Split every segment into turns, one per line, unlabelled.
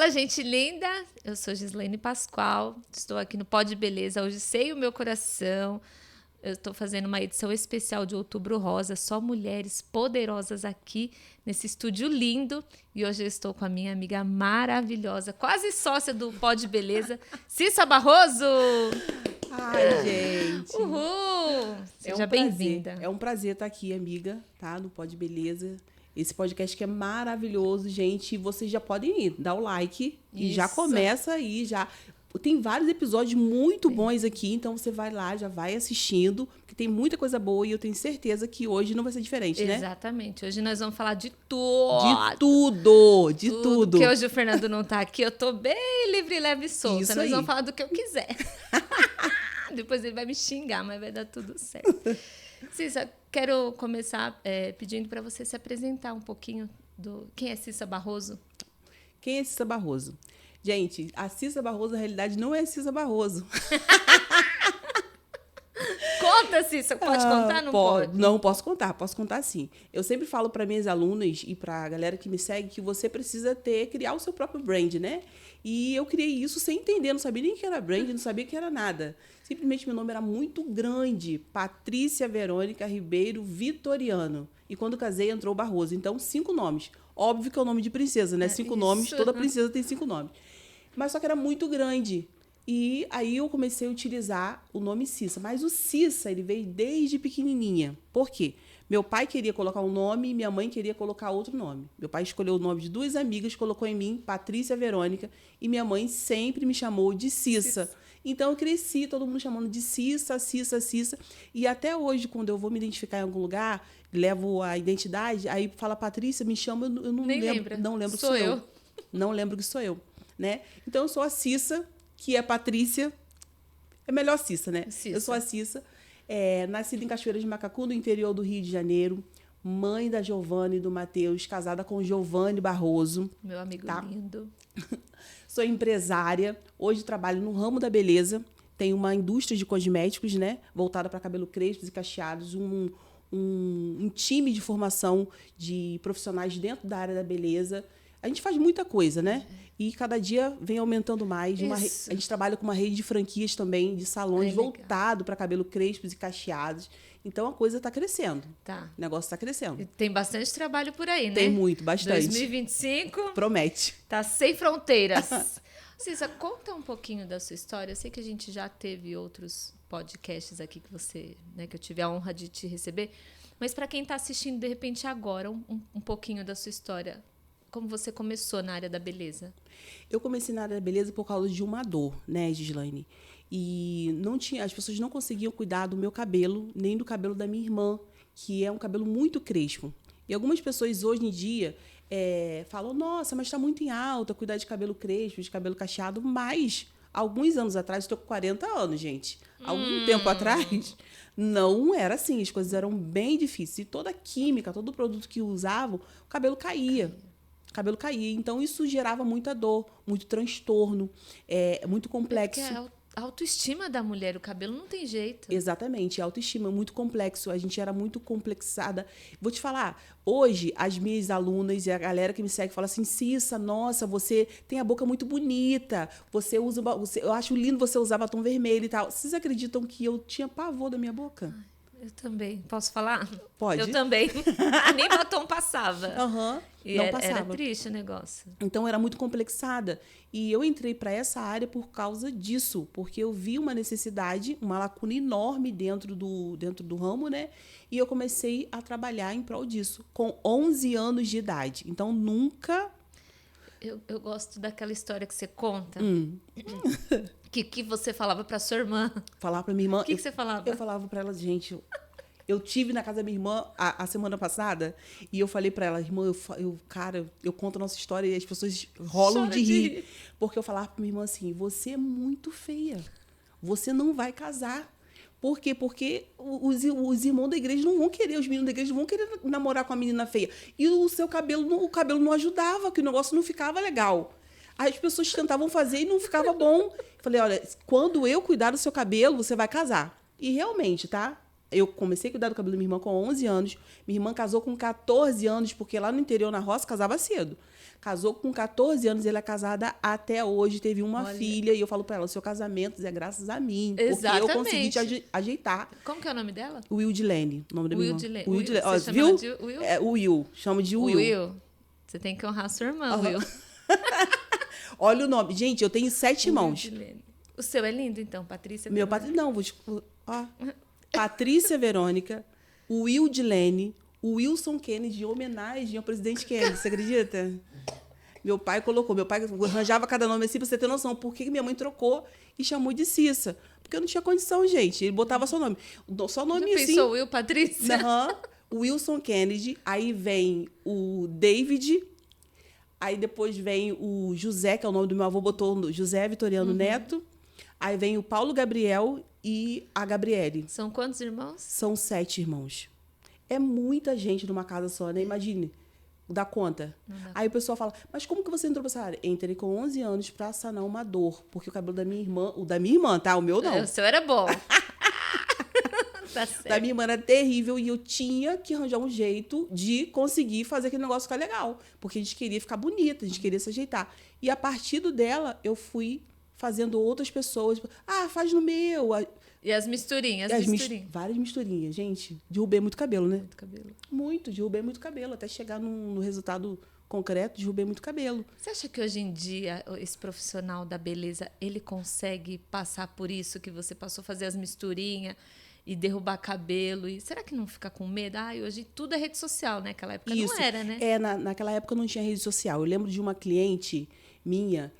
Fala, gente linda! Eu sou Gislaine Pascoal, estou aqui no Pod Beleza, hoje sei o meu coração. Eu estou fazendo uma edição especial de Outubro Rosa, só mulheres poderosas aqui nesse estúdio lindo. E hoje eu estou com a minha amiga maravilhosa, quase sócia do Pod Beleza, Cissa Barroso!
Ai, gente!
Uhul! Seja bem-vinda.
É um prazer estar aqui, amiga, tá? No Pod Beleza. Esse podcast que é maravilhoso, gente. Vocês já podem ir, dar o like e já começa aí, já... Tem vários episódios muito bons aqui, então você vai lá, já vai assistindo, porque tem muita coisa boa e eu tenho certeza que hoje não vai ser diferente, né?
Exatamente. Hoje nós vamos falar de tudo.
De tudo.
Porque hoje o Fernando não tá aqui, eu tô bem livre, leve e solta.
Isso
nós
aí.
vamos falar do que eu quiser. Depois ele vai me xingar, mas vai dar tudo certo. Cissa, quero começar pedindo para você se apresentar um pouquinho do... Quem é Cissa Barroso?
Quem é Cissa Barroso? Gente, a Cissa Barroso, na realidade, não é Cissa Barroso.
Conta, Cissa. Pode contar? Não pode?
Não, posso contar sim. Eu sempre falo para minhas alunas e para a galera que me segue que você precisa criar o seu próprio brand, né? E eu criei isso sem entender, não sabia nem que era brand, não sabia que era nada. Simplesmente meu nome era muito grande, Patrícia Verônica Ribeiro Vitoriano. E quando casei, entrou Barroso. Então, 5 nomes. Óbvio que é o nome de princesa, né? 5 nomes, toda princesa tem 5 nomes. Mas só que era muito grande. E aí eu comecei a utilizar o nome Cissa. Mas o Cissa, ele veio desde pequenininha. Por quê? Meu pai queria colocar um nome e minha mãe queria colocar outro nome. Meu pai escolheu o nome de 2 amigas, colocou em mim Patrícia Verônica. E minha mãe sempre me chamou de Cissa. Então eu cresci, todo mundo chamando de Cissa, Cissa, Cissa. E até hoje, quando eu vou me identificar em algum lugar, levo a identidade, aí fala Patrícia, me chama, eu não
Nem
lembro.
lembra.
Não lembro que sou eu. Não lembro que sou eu. Né? Então, eu sou a Cissa, que é Patrícia. É melhor Cissa, né?
Cissa.
Eu sou a Cissa, nascida em Cachoeira de Macacu, no interior do Rio de Janeiro. Mãe da Giovana e do Matheus, casada com Giovanni Barroso.
Meu amigo lindo.
Sou empresária. Hoje trabalho no ramo da beleza. Tenho uma indústria de cosméticos, né? Voltada para cabelo crespos e cacheados. Um time de formação de profissionais dentro da área da beleza. A gente faz muita coisa, né? E cada dia vem aumentando mais. A gente trabalha com uma rede de franquias também, de salões voltado para cabelo crespos e cacheados. Então, a coisa está crescendo.
Tá.
O negócio está crescendo.
E tem bastante trabalho por aí, né?
Tem muito, bastante.
2025...
Promete.
Tá sem fronteiras. Cissa, conta um pouquinho da sua história. Eu sei que a gente já teve outros podcasts aqui que você, né, que eu tive a honra de te receber. Mas para quem está assistindo, de repente, agora, um pouquinho da sua história. Como você começou na área da beleza?
Eu comecei na área da beleza por causa de uma dor, né, Gislaine? E as pessoas não conseguiam cuidar do meu cabelo, nem do cabelo da minha irmã, que é um cabelo muito crespo. E algumas pessoas hoje em dia falam, nossa, mas está muito em alta cuidar de cabelo crespo, de cabelo cacheado. Mas, alguns anos atrás, estou com 40 anos, gente. Algum tempo atrás, não era assim. As coisas eram bem difíceis. E toda a química, todo o produto que usavam, o cabelo caía. Então, isso gerava muita dor, muito transtorno, muito complexo.
Porque a autoestima da mulher, o cabelo não tem jeito.
Exatamente, a autoestima é muito complexo, a gente era muito complexada. Vou te falar, hoje as minhas alunas e a galera que me segue fala assim, Cissa, nossa, você tem a boca muito bonita, eu acho lindo você usar batom vermelho e tal. Vocês acreditam que eu tinha pavor da minha boca?
Eu também. Posso falar?
Pode.
Eu também. Nem batom passava.
Aham.
E
Não passava.
Era triste o negócio.
Então, era muito complexada. E eu entrei para essa área por causa disso, porque eu vi uma necessidade, uma lacuna enorme dentro do ramo, né? E eu comecei a trabalhar em prol disso, com 11 anos de idade. Então, nunca...
Eu gosto daquela história que você conta. Que você falava para sua irmã.
Falava para minha irmã...
O que você falava?
Eu falava para ela, gente... Eu tive na casa da minha irmã a semana passada e eu falei para ela, irmã, eu conto a nossa história e as pessoas rolam de rir. Porque eu falava para minha irmã assim, você é muito feia, você não vai casar. Por quê? Porque os irmãos da igreja não vão querer, os meninos da igreja não vão querer namorar com a menina feia. E o cabelo não ajudava, que o negócio não ficava legal. Aí as pessoas tentavam fazer e não ficava bom. Falei, olha, quando eu cuidar do seu cabelo, você vai casar. E realmente, tá? Eu comecei a cuidar do cabelo da minha irmã com 11 anos. Minha irmã casou com 14 anos, porque lá no interior, na roça, casava cedo. Casou com 14 anos, ela é casada até hoje, teve uma filha. E eu falo pra ela, o seu casamento é graças a mim.
Exatamente.
Porque eu consegui te ajeitar.
Como que é o nome dela?
Wildilene, o nome da minha irmã.
Wildilene.
Ó,
Você
viu?
chama ela de Will?
É Will, chama de Will.
Will. Você tem que honrar sua irmã, Will.
Olha o nome. Gente, eu tenho 7 irmãos.
Wildilene. O seu é lindo, então, Patrícia?
Meu pai... Não, ó. Patrícia Verônica, Wildilene, Wilson Kennedy, em homenagem ao presidente Kennedy, você acredita? Meu pai arranjava cada nome assim pra você ter noção. Por que minha mãe trocou e chamou de Cissa? Porque eu não tinha condição, gente. Ele botava só nome. Só nome
Já
assim.
pensou Will, Patrícia?
Wilson Kennedy. Aí vem o David. Aí depois vem o José, que é o nome do meu avô, botou José Vitoriano Neto. Aí vem o Paulo Gabriel e a Gabriele.
São quantos irmãos?
São 7 irmãos. É muita gente numa casa só, né? Imagine. Dá conta. Aí o pessoal fala, mas como que você entrou pra essa área? Entrei com 11 anos pra sanar uma dor. Porque o cabelo da minha irmã, tá? O meu não.
O seu era bom. Tá certo.
Da minha irmã era terrível e eu tinha que arranjar um jeito de conseguir fazer aquele negócio ficar legal. Porque a gente queria ficar bonita, a gente queria se ajeitar. E a partir dela, eu fui fazendo outras pessoas. Faz no meu.
E as misturinhas,
Várias misturinhas. Gente, derrubei muito cabelo, né?
Muito cabelo.
Muito, derrubei muito cabelo. Até chegar no resultado concreto, derrubei muito cabelo.
Você acha que hoje em dia esse profissional da beleza, ele consegue passar por isso que você passou, fazer as misturinhas e derrubar cabelo? E será que não fica com medo? Hoje tudo é rede social, né? Naquela época não era, né?
Naquela época não tinha rede social. Eu lembro de uma cliente minha,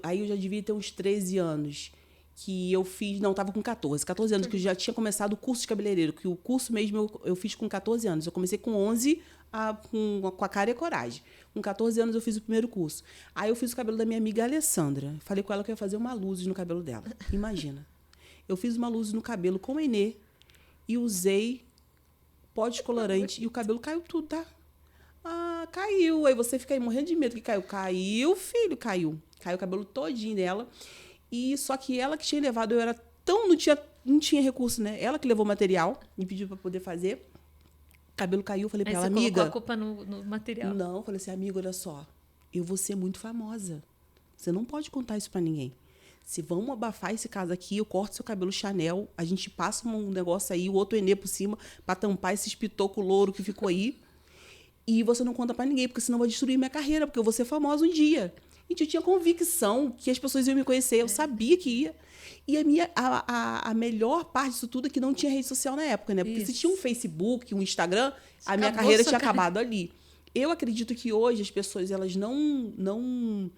aí eu já devia ter uns 13 anos, que eu fiz... Não, estava com 14 anos, que eu já tinha começado o curso de cabeleireiro, que o curso mesmo eu fiz com 14 anos. Eu comecei com 11, com a cara e a coragem. Com 14 anos eu fiz o primeiro curso. Aí eu fiz o cabelo da minha amiga Alessandra. Falei com ela que eu ia fazer uma luz no cabelo dela. Imagina. Eu fiz uma luz no cabelo com Enê e usei pó descolorante e o cabelo caiu tudo, tá? Caiu. Aí você fica aí morrendo de medo que caiu. Caiu, filho, caiu. Caiu o cabelo todinho dela. E só que ela que tinha levado, eu era tão... Não tinha recurso, né? Ela que levou o material, me pediu para poder fazer. O cabelo caiu, falei para ela, amiga...
Aí você colocou a culpa no material.
Não, falei assim, amiga, olha só. Eu vou ser muito famosa. Você não pode contar isso para ninguém. Se vamos abafar esse caso aqui, eu corto seu cabelo Chanel, a gente passa um negócio aí, o outro Enê por cima, para tampar esse espitoco louro que ficou aí. E você não conta para ninguém, porque senão vai destruir minha carreira, porque eu vou ser famosa um dia. Gente, eu tinha convicção que as pessoas iam me conhecer, eu sabia que ia. E a melhor parte disso tudo é que não tinha rede social na época, né? Porque se tinha um Facebook, um Instagram, a minha carreira tinha acabado ali. Eu acredito que hoje as pessoas elas não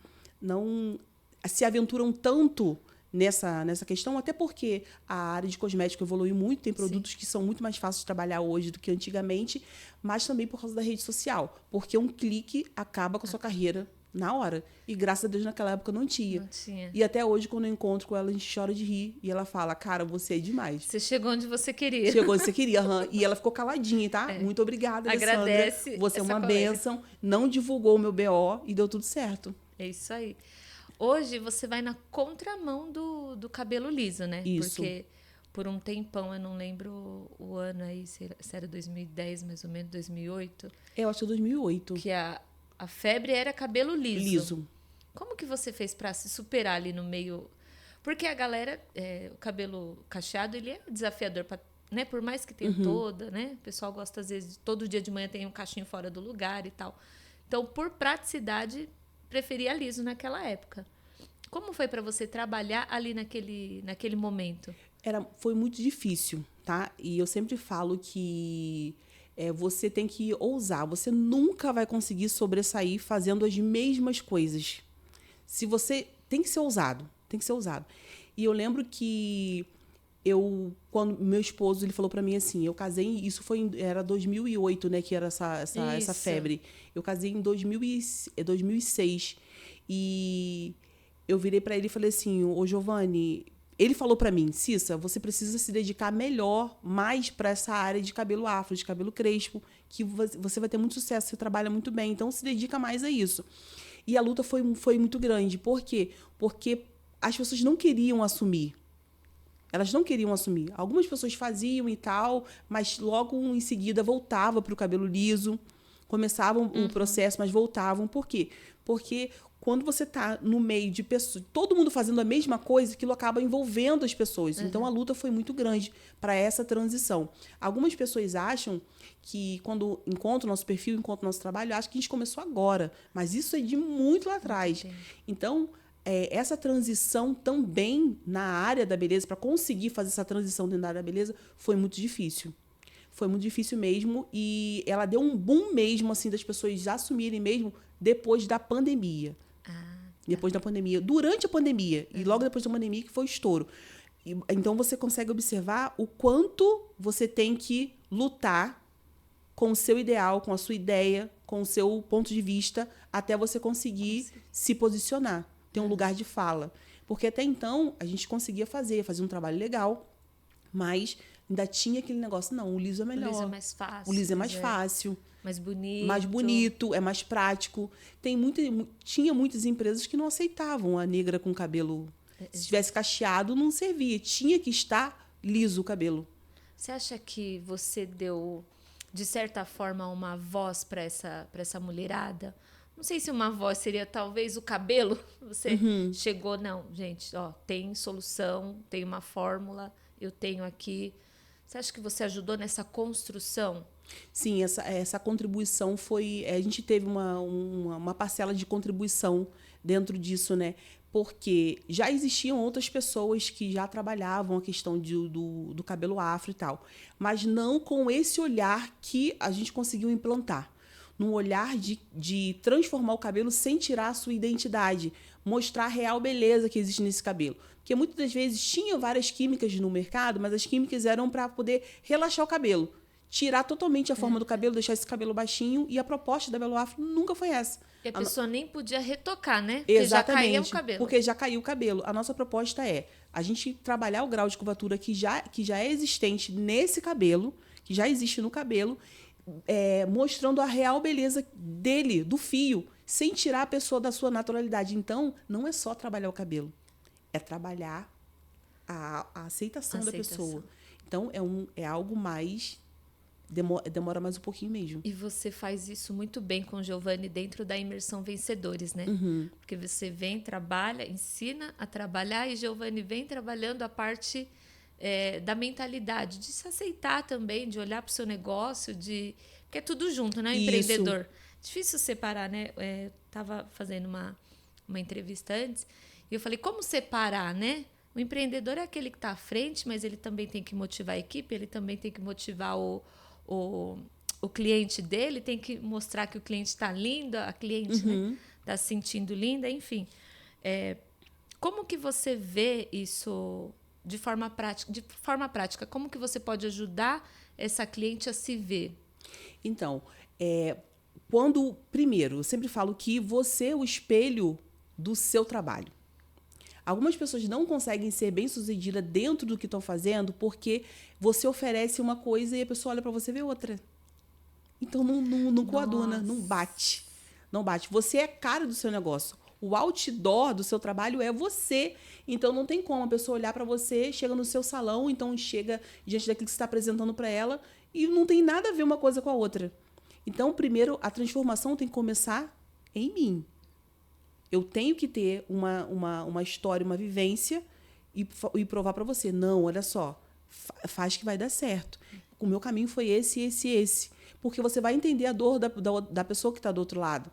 se aventuram tanto nessa questão, até porque a área de cosmético evoluiu muito, tem produtos que são muito mais fáceis de trabalhar hoje do que antigamente, mas também por causa da rede social. Porque um clique acaba com a sua carreira na hora. E graças a Deus naquela época não tinha.
Não tinha.
E até hoje, quando eu encontro com ela, a gente chora de rir. E ela fala, cara, você é demais.
Você chegou onde você queria.
Chegou onde você queria. E ela ficou caladinha, tá? Muito obrigada, Alessandra.
Agradece.
Você é uma bênção. Não divulgou o meu BO e deu tudo certo.
É isso aí. Hoje você vai na contramão do cabelo liso, né?
Isso.
Porque por um tempão, eu não lembro o ano aí, se era 2010, mais ou menos, 2008.
Eu acho que é 2008.
Que a febre era cabelo liso.
Liso.
Como que você fez para se superar ali no meio? Porque a galera, o cabelo cacheado, ele é desafiador, né? Por mais que tenha toda, né? O pessoal gosta, às vezes, todo dia de manhã tem um cachinho fora do lugar e tal. Então, por praticidade, preferia liso naquela época. Como foi para você trabalhar ali naquele momento?
Foi muito difícil, tá? E eu sempre falo que você tem que ousar. Você nunca vai conseguir sobressair fazendo as mesmas coisas. Se você tem que ser ousado, tem que ser ousado. E eu lembro que quando meu esposo ele falou para mim assim, eu casei, isso era 2008, né, que era essa febre. Eu casei em 2006 e eu virei para ele e falei assim, ô Giovanni, ele falou para mim, Cissa, você precisa se dedicar mais para essa área de cabelo afro, de cabelo crespo, que você vai ter muito sucesso, você trabalha muito bem, então se dedica mais a isso. E a luta foi muito grande. Por quê? Porque as pessoas não queriam assumir. Elas não queriam assumir. Algumas pessoas faziam e tal, mas logo em seguida voltava para o cabelo liso. Começavam o processo, mas voltavam. Por quê? Porque quando você está no meio de pessoas, todo mundo fazendo a mesma coisa, aquilo acaba envolvendo as pessoas. Então, a luta foi muito grande para essa transição. Algumas pessoas acham que quando encontram o nosso perfil, encontram o nosso trabalho, acham que a gente começou agora. Mas isso é de muito lá atrás.
Entendi.
Então, essa transição também na área da beleza, para conseguir fazer essa transição dentro da área da beleza, foi muito difícil. Foi muito difícil mesmo. E ela deu um boom mesmo, assim, das pessoas já assumirem mesmo depois da pandemia. Depois da pandemia. Durante a pandemia. E logo depois da pandemia que foi o estouro. Então, você consegue observar o quanto você tem que lutar com o seu ideal, com a sua ideia, com o seu ponto de vista, até você conseguir se posicionar, ter um lugar de fala. Porque até então, a gente conseguia fazer um trabalho legal, mas ainda tinha aquele negócio, não, o liso é melhor.
O liso é mais fácil.
O liso é mais fácil.
Mais bonito.
Mais bonito, é mais prático. Tinha muitas empresas que não aceitavam a negra com cabelo. Se tivesse cacheado, não servia. Tinha que estar liso o cabelo.
Você acha que você deu, de certa forma, uma voz para essa mulherada? Não sei se uma voz seria talvez o cabelo. Você chegou, não, gente, ó, tem solução, tem uma fórmula, eu tenho aqui. Você acha que você ajudou nessa construção?
Sim, essa contribuição foi... A gente teve uma parcela de contribuição dentro disso, né? Porque já existiam outras pessoas que já trabalhavam a questão do cabelo afro e tal, mas não com esse olhar que a gente conseguiu implantar. Num olhar de transformar o cabelo sem tirar a sua identidade, mostrar a real beleza que existe nesse cabelo. Porque muitas das vezes tinha várias químicas no mercado, mas as químicas eram para poder relaxar o cabelo. Tirar totalmente a forma do cabelo, deixar esse cabelo baixinho, e a proposta da Belo Afro nunca foi essa.
E a pessoa nem podia retocar, né?
Porque exatamente,
já caía o cabelo.
Porque já caiu o cabelo. A nossa proposta é a gente trabalhar o grau de curvatura que já é existente nesse cabelo, que já existe no cabelo, mostrando a real beleza dele, do fio, sem tirar a pessoa da sua naturalidade. Então, não é só trabalhar o cabelo, é trabalhar a aceitação da pessoa. Então, é algo mais... Demora mais um pouquinho mesmo.
E você faz isso muito bem com o Giovanni dentro da Imersão Vencedores, né? Porque você vem, trabalha, ensina a trabalhar, e Giovanni vem trabalhando a parte da mentalidade, de se aceitar também, de olhar para o seu negócio, porque é tudo junto, né? Empreendedor. Difícil separar, né? Estava fazendo uma entrevista antes e eu falei, como separar, né? O empreendedor é aquele que está à frente, mas ele também tem que motivar a equipe, ele também tem que motivar o cliente dele, tem que mostrar que o cliente está lindo, a cliente está se sentindo linda, enfim. Como que você vê isso de forma prática? De forma prática, como que você pode ajudar essa cliente a se ver?
Então, primeiro, eu sempre falo que você é o espelho do seu trabalho. Algumas pessoas não conseguem ser bem-sucedidas dentro do que estão fazendo porque você oferece uma coisa e a pessoa olha para você e vê outra. Então, não coaduna, não bate. Não bate. Você é a cara do seu negócio. O outdoor do seu trabalho é você. Então, não tem como a pessoa olhar para você, chega no seu salão, então chega diante daquilo que você está apresentando para ela e não tem nada a ver uma coisa com a outra. Então, primeiro, a transformação tem que começar em mim. Eu tenho que ter uma história, uma vivência e provar para você. Não, olha só, faz que vai dar certo. O meu caminho foi esse. Porque você vai entender a dor da pessoa que está do outro lado.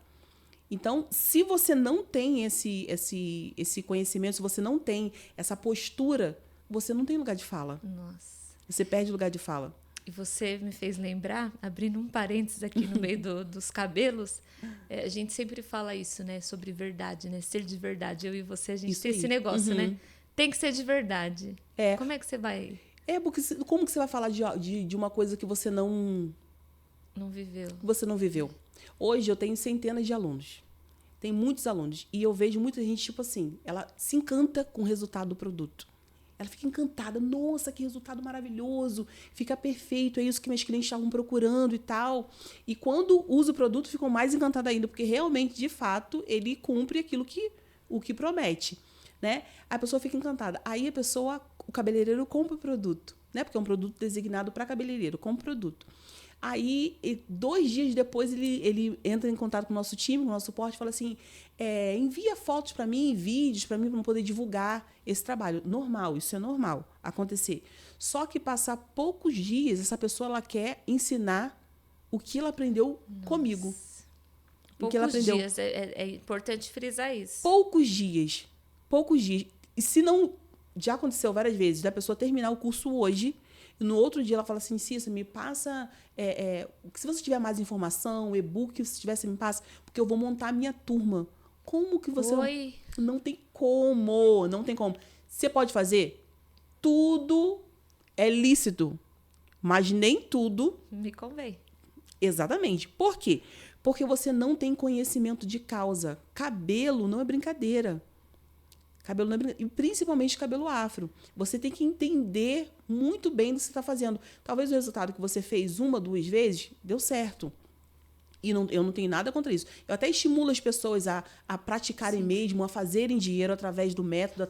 Então, se você não tem esse conhecimento, se você não tem essa postura, você não tem lugar de fala.
Nossa.
Você perde lugar de fala.
E você me fez lembrar, abrindo um parênteses aqui no meio dos cabelos, a gente sempre fala isso, né? Sobre verdade, né? Ser de verdade. Eu e você, a gente tem esse negócio, né? Tem que ser de verdade. Como é que você vai...
Porque como que você vai falar de uma coisa que você não
viveu?
Você não viveu. Hoje eu tenho centenas de alunos. Tem muitos alunos. E eu vejo muita gente, tipo assim, ela se encanta com o resultado do produto. Ela fica encantada. Nossa, que resultado maravilhoso. Fica perfeito. É isso que meus clientes estavam procurando e tal. E quando usa o produto, ficam mais encantados ainda. Porque realmente, de fato, ele cumpre o que promete. Né? A pessoa fica encantada. Aí a pessoa cabeleireiro compra o produto, né? Porque é um produto designado para cabeleireiro, compra o produto. Aí, 2 dias depois, ele entra em contato com o nosso time, com o nosso suporte, e fala assim, envia fotos para mim, vídeos para mim, para eu poder divulgar esse trabalho. Normal, isso é normal acontecer. Só que passar poucos dias, essa pessoa ela quer ensinar o que ela aprendeu comigo. O que ela aprendeu.
Dias, é importante frisar isso.
Poucos dias. E se não... Já aconteceu várias vezes, da pessoa terminar o curso hoje, e no outro dia ela fala assim, Cissa, me passa... se você tiver mais informação, e-book, se tivesse, me passa, porque eu vou montar a minha turma. Como que você...
Oi.
Não tem como, não tem como. Você pode fazer? Tudo é lícito, mas nem tudo...
Me convém.
Exatamente. Por quê? Porque você não tem conhecimento de causa. Cabelo não é brincadeira. Cabelo não é brincadeira. E principalmente cabelo afro. Você tem que entender muito bem do que você está fazendo. Talvez o resultado que você fez 1, 2 vezes deu certo. E eu não tenho nada contra isso. Eu até estimulo as pessoas a praticarem mesmo, a fazerem dinheiro através do método,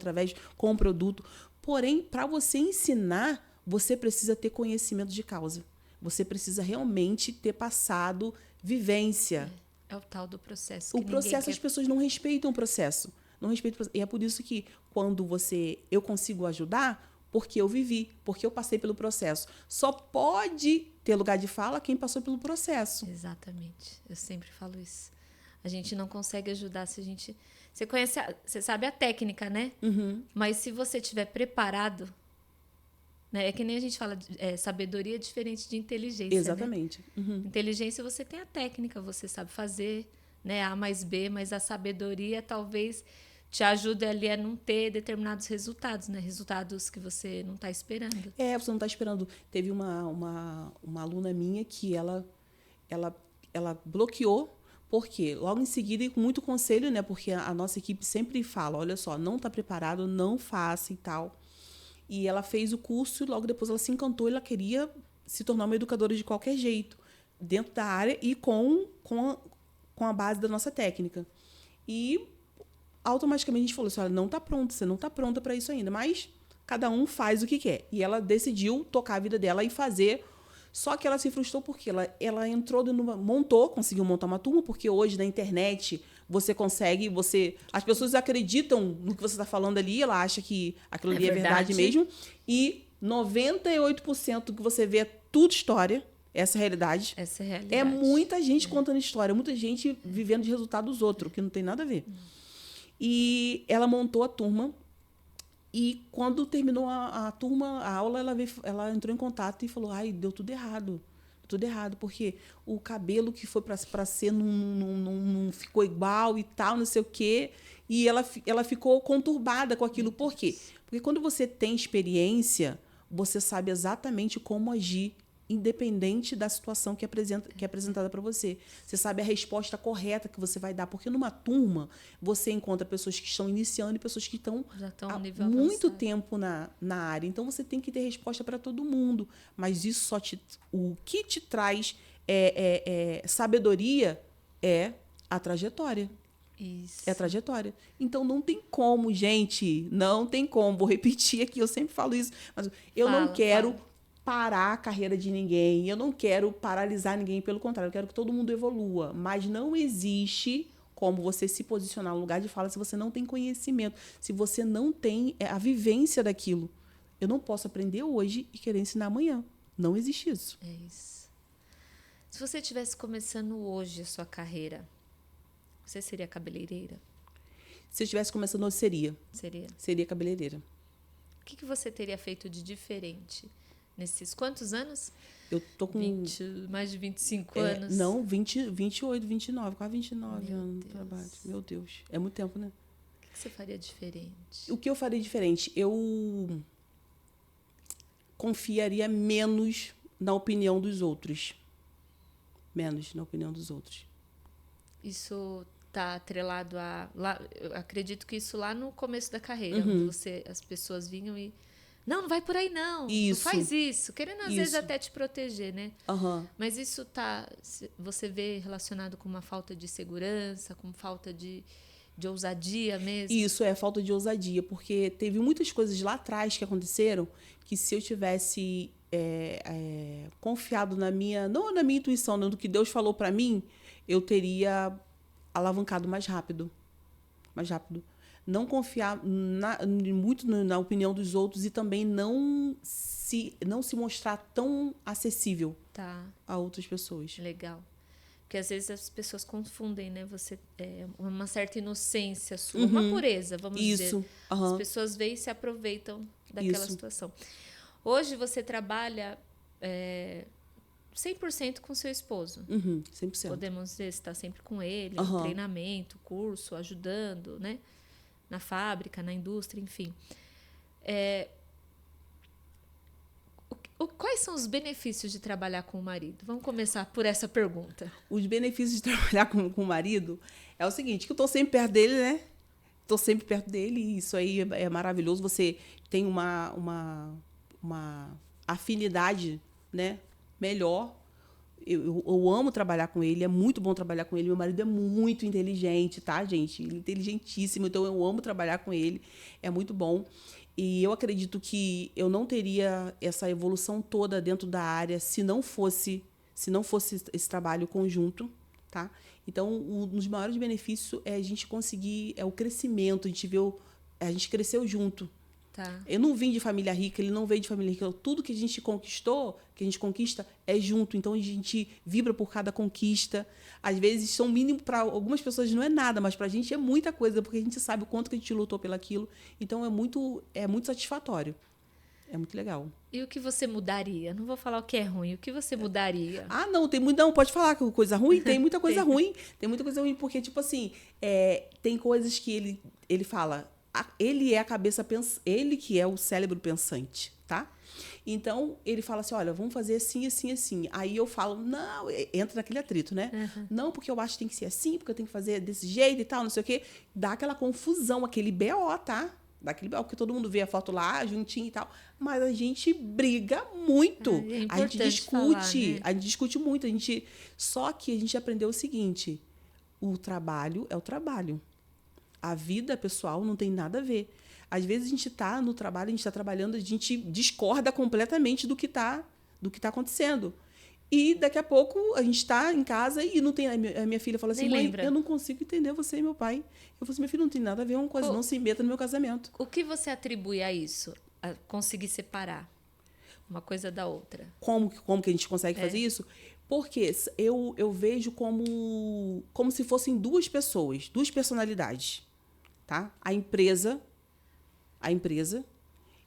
com o produto. Porém, para você ensinar, você precisa ter conhecimento de causa. Você precisa realmente ter passado vivência.
É o tal do processo.
O processo, as pessoas não respeitam o processo. Não respeitam. E é por isso que quando eu consigo ajudar, porque eu vivi, porque eu passei pelo processo. Só pode ter lugar de fala quem passou pelo processo.
Exatamente. Eu sempre falo isso. A gente não consegue ajudar se a gente... Você sabe a técnica, né?
Uhum.
Mas se você estiver preparado... Né? É que nem a gente fala, sabedoria é diferente de inteligência.
Exatamente.
Né?
Uhum.
Inteligência, você tem a técnica, você sabe fazer, né? A mais B, mas a sabedoria talvez te ajude ali a não ter determinados resultados, né? Resultados que você não está esperando.
Você não está esperando. Teve uma aluna minha que ela bloqueou, porque logo em seguida, e com muito conselho, né? Porque a nossa equipe sempre fala, olha só, não está preparado, não faça e tal. E ela fez o curso e logo depois ela se encantou e ela queria se tornar uma educadora de qualquer jeito, dentro da área e com a base da nossa técnica. E automaticamente a gente falou assim, olha, não está pronta, você não está pronta para isso ainda, mas cada um faz o que quer. E ela decidiu tocar a vida dela e fazer, só que ela se frustrou porque ela entrou, conseguiu montar uma turma, porque hoje na internet... Você consegue, as pessoas acreditam no que você está falando ali, ela acha que aquilo ali é verdade mesmo. E 98% do que você vê é tudo história. Essa é a realidade.
Essa é a realidade.
É muita gente contando história, muita gente vivendo de resultado dos outros, que não tem nada a ver. E ela montou a turma. E quando terminou a turma, a aula, ela entrou em contato e falou, deu tudo errado. Tudo errado, porque o cabelo que foi para ser não ficou igual e tal, não sei o quê. E ela ficou conturbada com aquilo. Por quê? Porque quando você tem experiência, você sabe exatamente como agir, independente da situação que é apresentada para você. Você sabe a resposta correta que você vai dar. Porque numa turma, você encontra pessoas que estão iniciando e pessoas que estão há muito tempo na área. Então, você tem que ter resposta para todo mundo. Mas isso o que te traz sabedoria é a trajetória.
Isso.
É a trajetória. Então, não tem como, gente. Não tem como. Vou repetir aqui, eu sempre falo isso. Mas eu não quero... parar a carreira de ninguém, eu não quero paralisar ninguém, pelo contrário, eu quero que todo mundo evolua, mas não existe como você se posicionar no lugar de fala se você não tem conhecimento, se você não tem a vivência daquilo. Eu não posso aprender hoje e querer ensinar amanhã. Não existe isso.
É isso. Se você estivesse começando hoje a sua carreira, você seria cabeleireira?
Se eu estivesse começando hoje, seria. Seria cabeleireira.
O que você teria feito de diferente? Nesses quantos anos?
Eu tô com...
mais de 25 anos.
Não, 28, 29, quase 29 anos de trabalho. Meu Deus, é muito tempo, né?
O que você faria diferente?
O que eu faria diferente? Eu confiaria menos na opinião dos outros. Menos na opinião dos outros.
Isso está atrelado eu acredito que isso lá no começo da carreira, onde as pessoas vinham e... Não vai por aí, não.
Isso.
Não faz isso. Querendo, às vezes, até te proteger, né?
Uhum.
Mas isso você vê relacionado com uma falta de segurança, com falta de de ousadia mesmo?
Isso é falta de ousadia, porque teve muitas coisas lá atrás que aconteceram que se eu tivesse confiado não na minha intuição, no que Deus falou para mim, eu teria alavancado mais rápido. Mais rápido. Não confiar muito na opinião dos outros e também não se mostrar tão acessível a outras pessoas.
Legal. Porque às vezes as pessoas confundem, né? Você uma certa inocência sua, uma pureza, vamos dizer. As pessoas veem e se aproveitam daquela situação. Hoje você trabalha 100% com seu esposo.
100%.
Podemos dizer, você está sempre com ele, no treinamento, curso, ajudando, né? Na fábrica, na indústria, enfim. Quais são os benefícios de trabalhar com o marido? Vamos começar por essa pergunta.
Os benefícios de trabalhar com o marido é o seguinte, que eu estou sempre perto dele, né? Estou sempre perto dele e isso aí é maravilhoso. Você tem uma afinidade, né, melhor. Eu amo trabalhar com ele, é muito bom trabalhar com ele. Meu marido é muito inteligente, tá, gente? Ele é inteligentíssimo, então eu amo trabalhar com ele, é muito bom. E eu acredito que eu não teria essa evolução toda dentro da área se não fosse esse trabalho conjunto, tá? Então, um dos maiores benefícios é a gente conseguir o crescimento, a gente cresceu junto.
Tá.
Eu não vim de família rica, ele não veio de família rica. Tudo que a gente conquistou, que a gente conquista, é junto. Então, a gente vibra por cada conquista. Às vezes, são mínimo para algumas pessoas não é nada, mas para a gente é muita coisa, porque a gente sabe o quanto que a gente lutou pelaquilo. Então, é muito satisfatório. É muito legal.
E o que você mudaria? Não vou falar o que é ruim. O que você mudaria?
Não, pode falar que coisa ruim. Tem muita coisa ruim. Tem muita coisa ruim, porque, tipo assim, tem coisas que ele fala... Ele é a cabeça ele que é o cérebro pensante, tá? Então, ele fala assim, olha, vamos fazer assim, assim, assim. Aí eu falo, não, entra naquele atrito, né? Não, porque eu acho que tem que ser assim, porque eu tenho que fazer desse jeito e tal, não sei o quê. Dá aquela confusão, aquele BO, tá? Daquele BO, porque todo mundo vê a foto lá, juntinho e tal. Mas a gente briga muito. A gente discute, falar, né? A gente discute muito. Só que a gente aprendeu o seguinte, o trabalho é o trabalho. A vida pessoal não tem nada a ver. Às vezes a gente está no trabalho, a gente está trabalhando, a gente discorda completamente do que tá acontecendo. E daqui a pouco a gente está em casa e não tem. A minha filha fala assim, mãe, eu não consigo entender você e meu pai. Eu falo assim, minha filha, não tem nada a ver uma coisa, não se meta no meu casamento.
O que você atribui a isso? A conseguir separar uma coisa da outra?
Como que a gente consegue fazer isso? Porque eu vejo como se fossem duas pessoas, duas personalidades. Tá? A empresa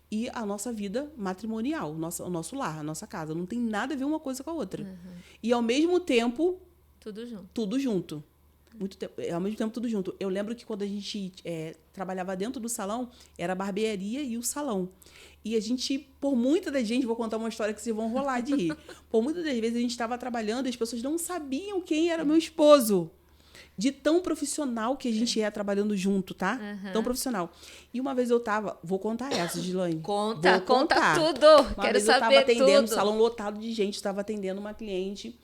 e a nossa vida matrimonial, o nosso lar, a nossa casa. Não tem nada a ver uma coisa com a outra. E, ao mesmo tempo... Tudo junto. Ao mesmo tempo, tudo junto. Eu lembro que quando a gente trabalhava dentro do salão, era a barbearia e o salão. E a gente, por muita da gente, vou contar uma história que vocês vão rolar de rir. Por muitas das vezes, a gente estava trabalhando e as pessoas não sabiam quem era meu esposo. De tão profissional que a gente é trabalhando junto, tá? Tão profissional. E uma vez eu tava... Vou contar essa, Gilane.
Conta tudo. Quero saber tudo.
Eu tava atendendo, um salão lotado de gente, estava atendendo uma cliente.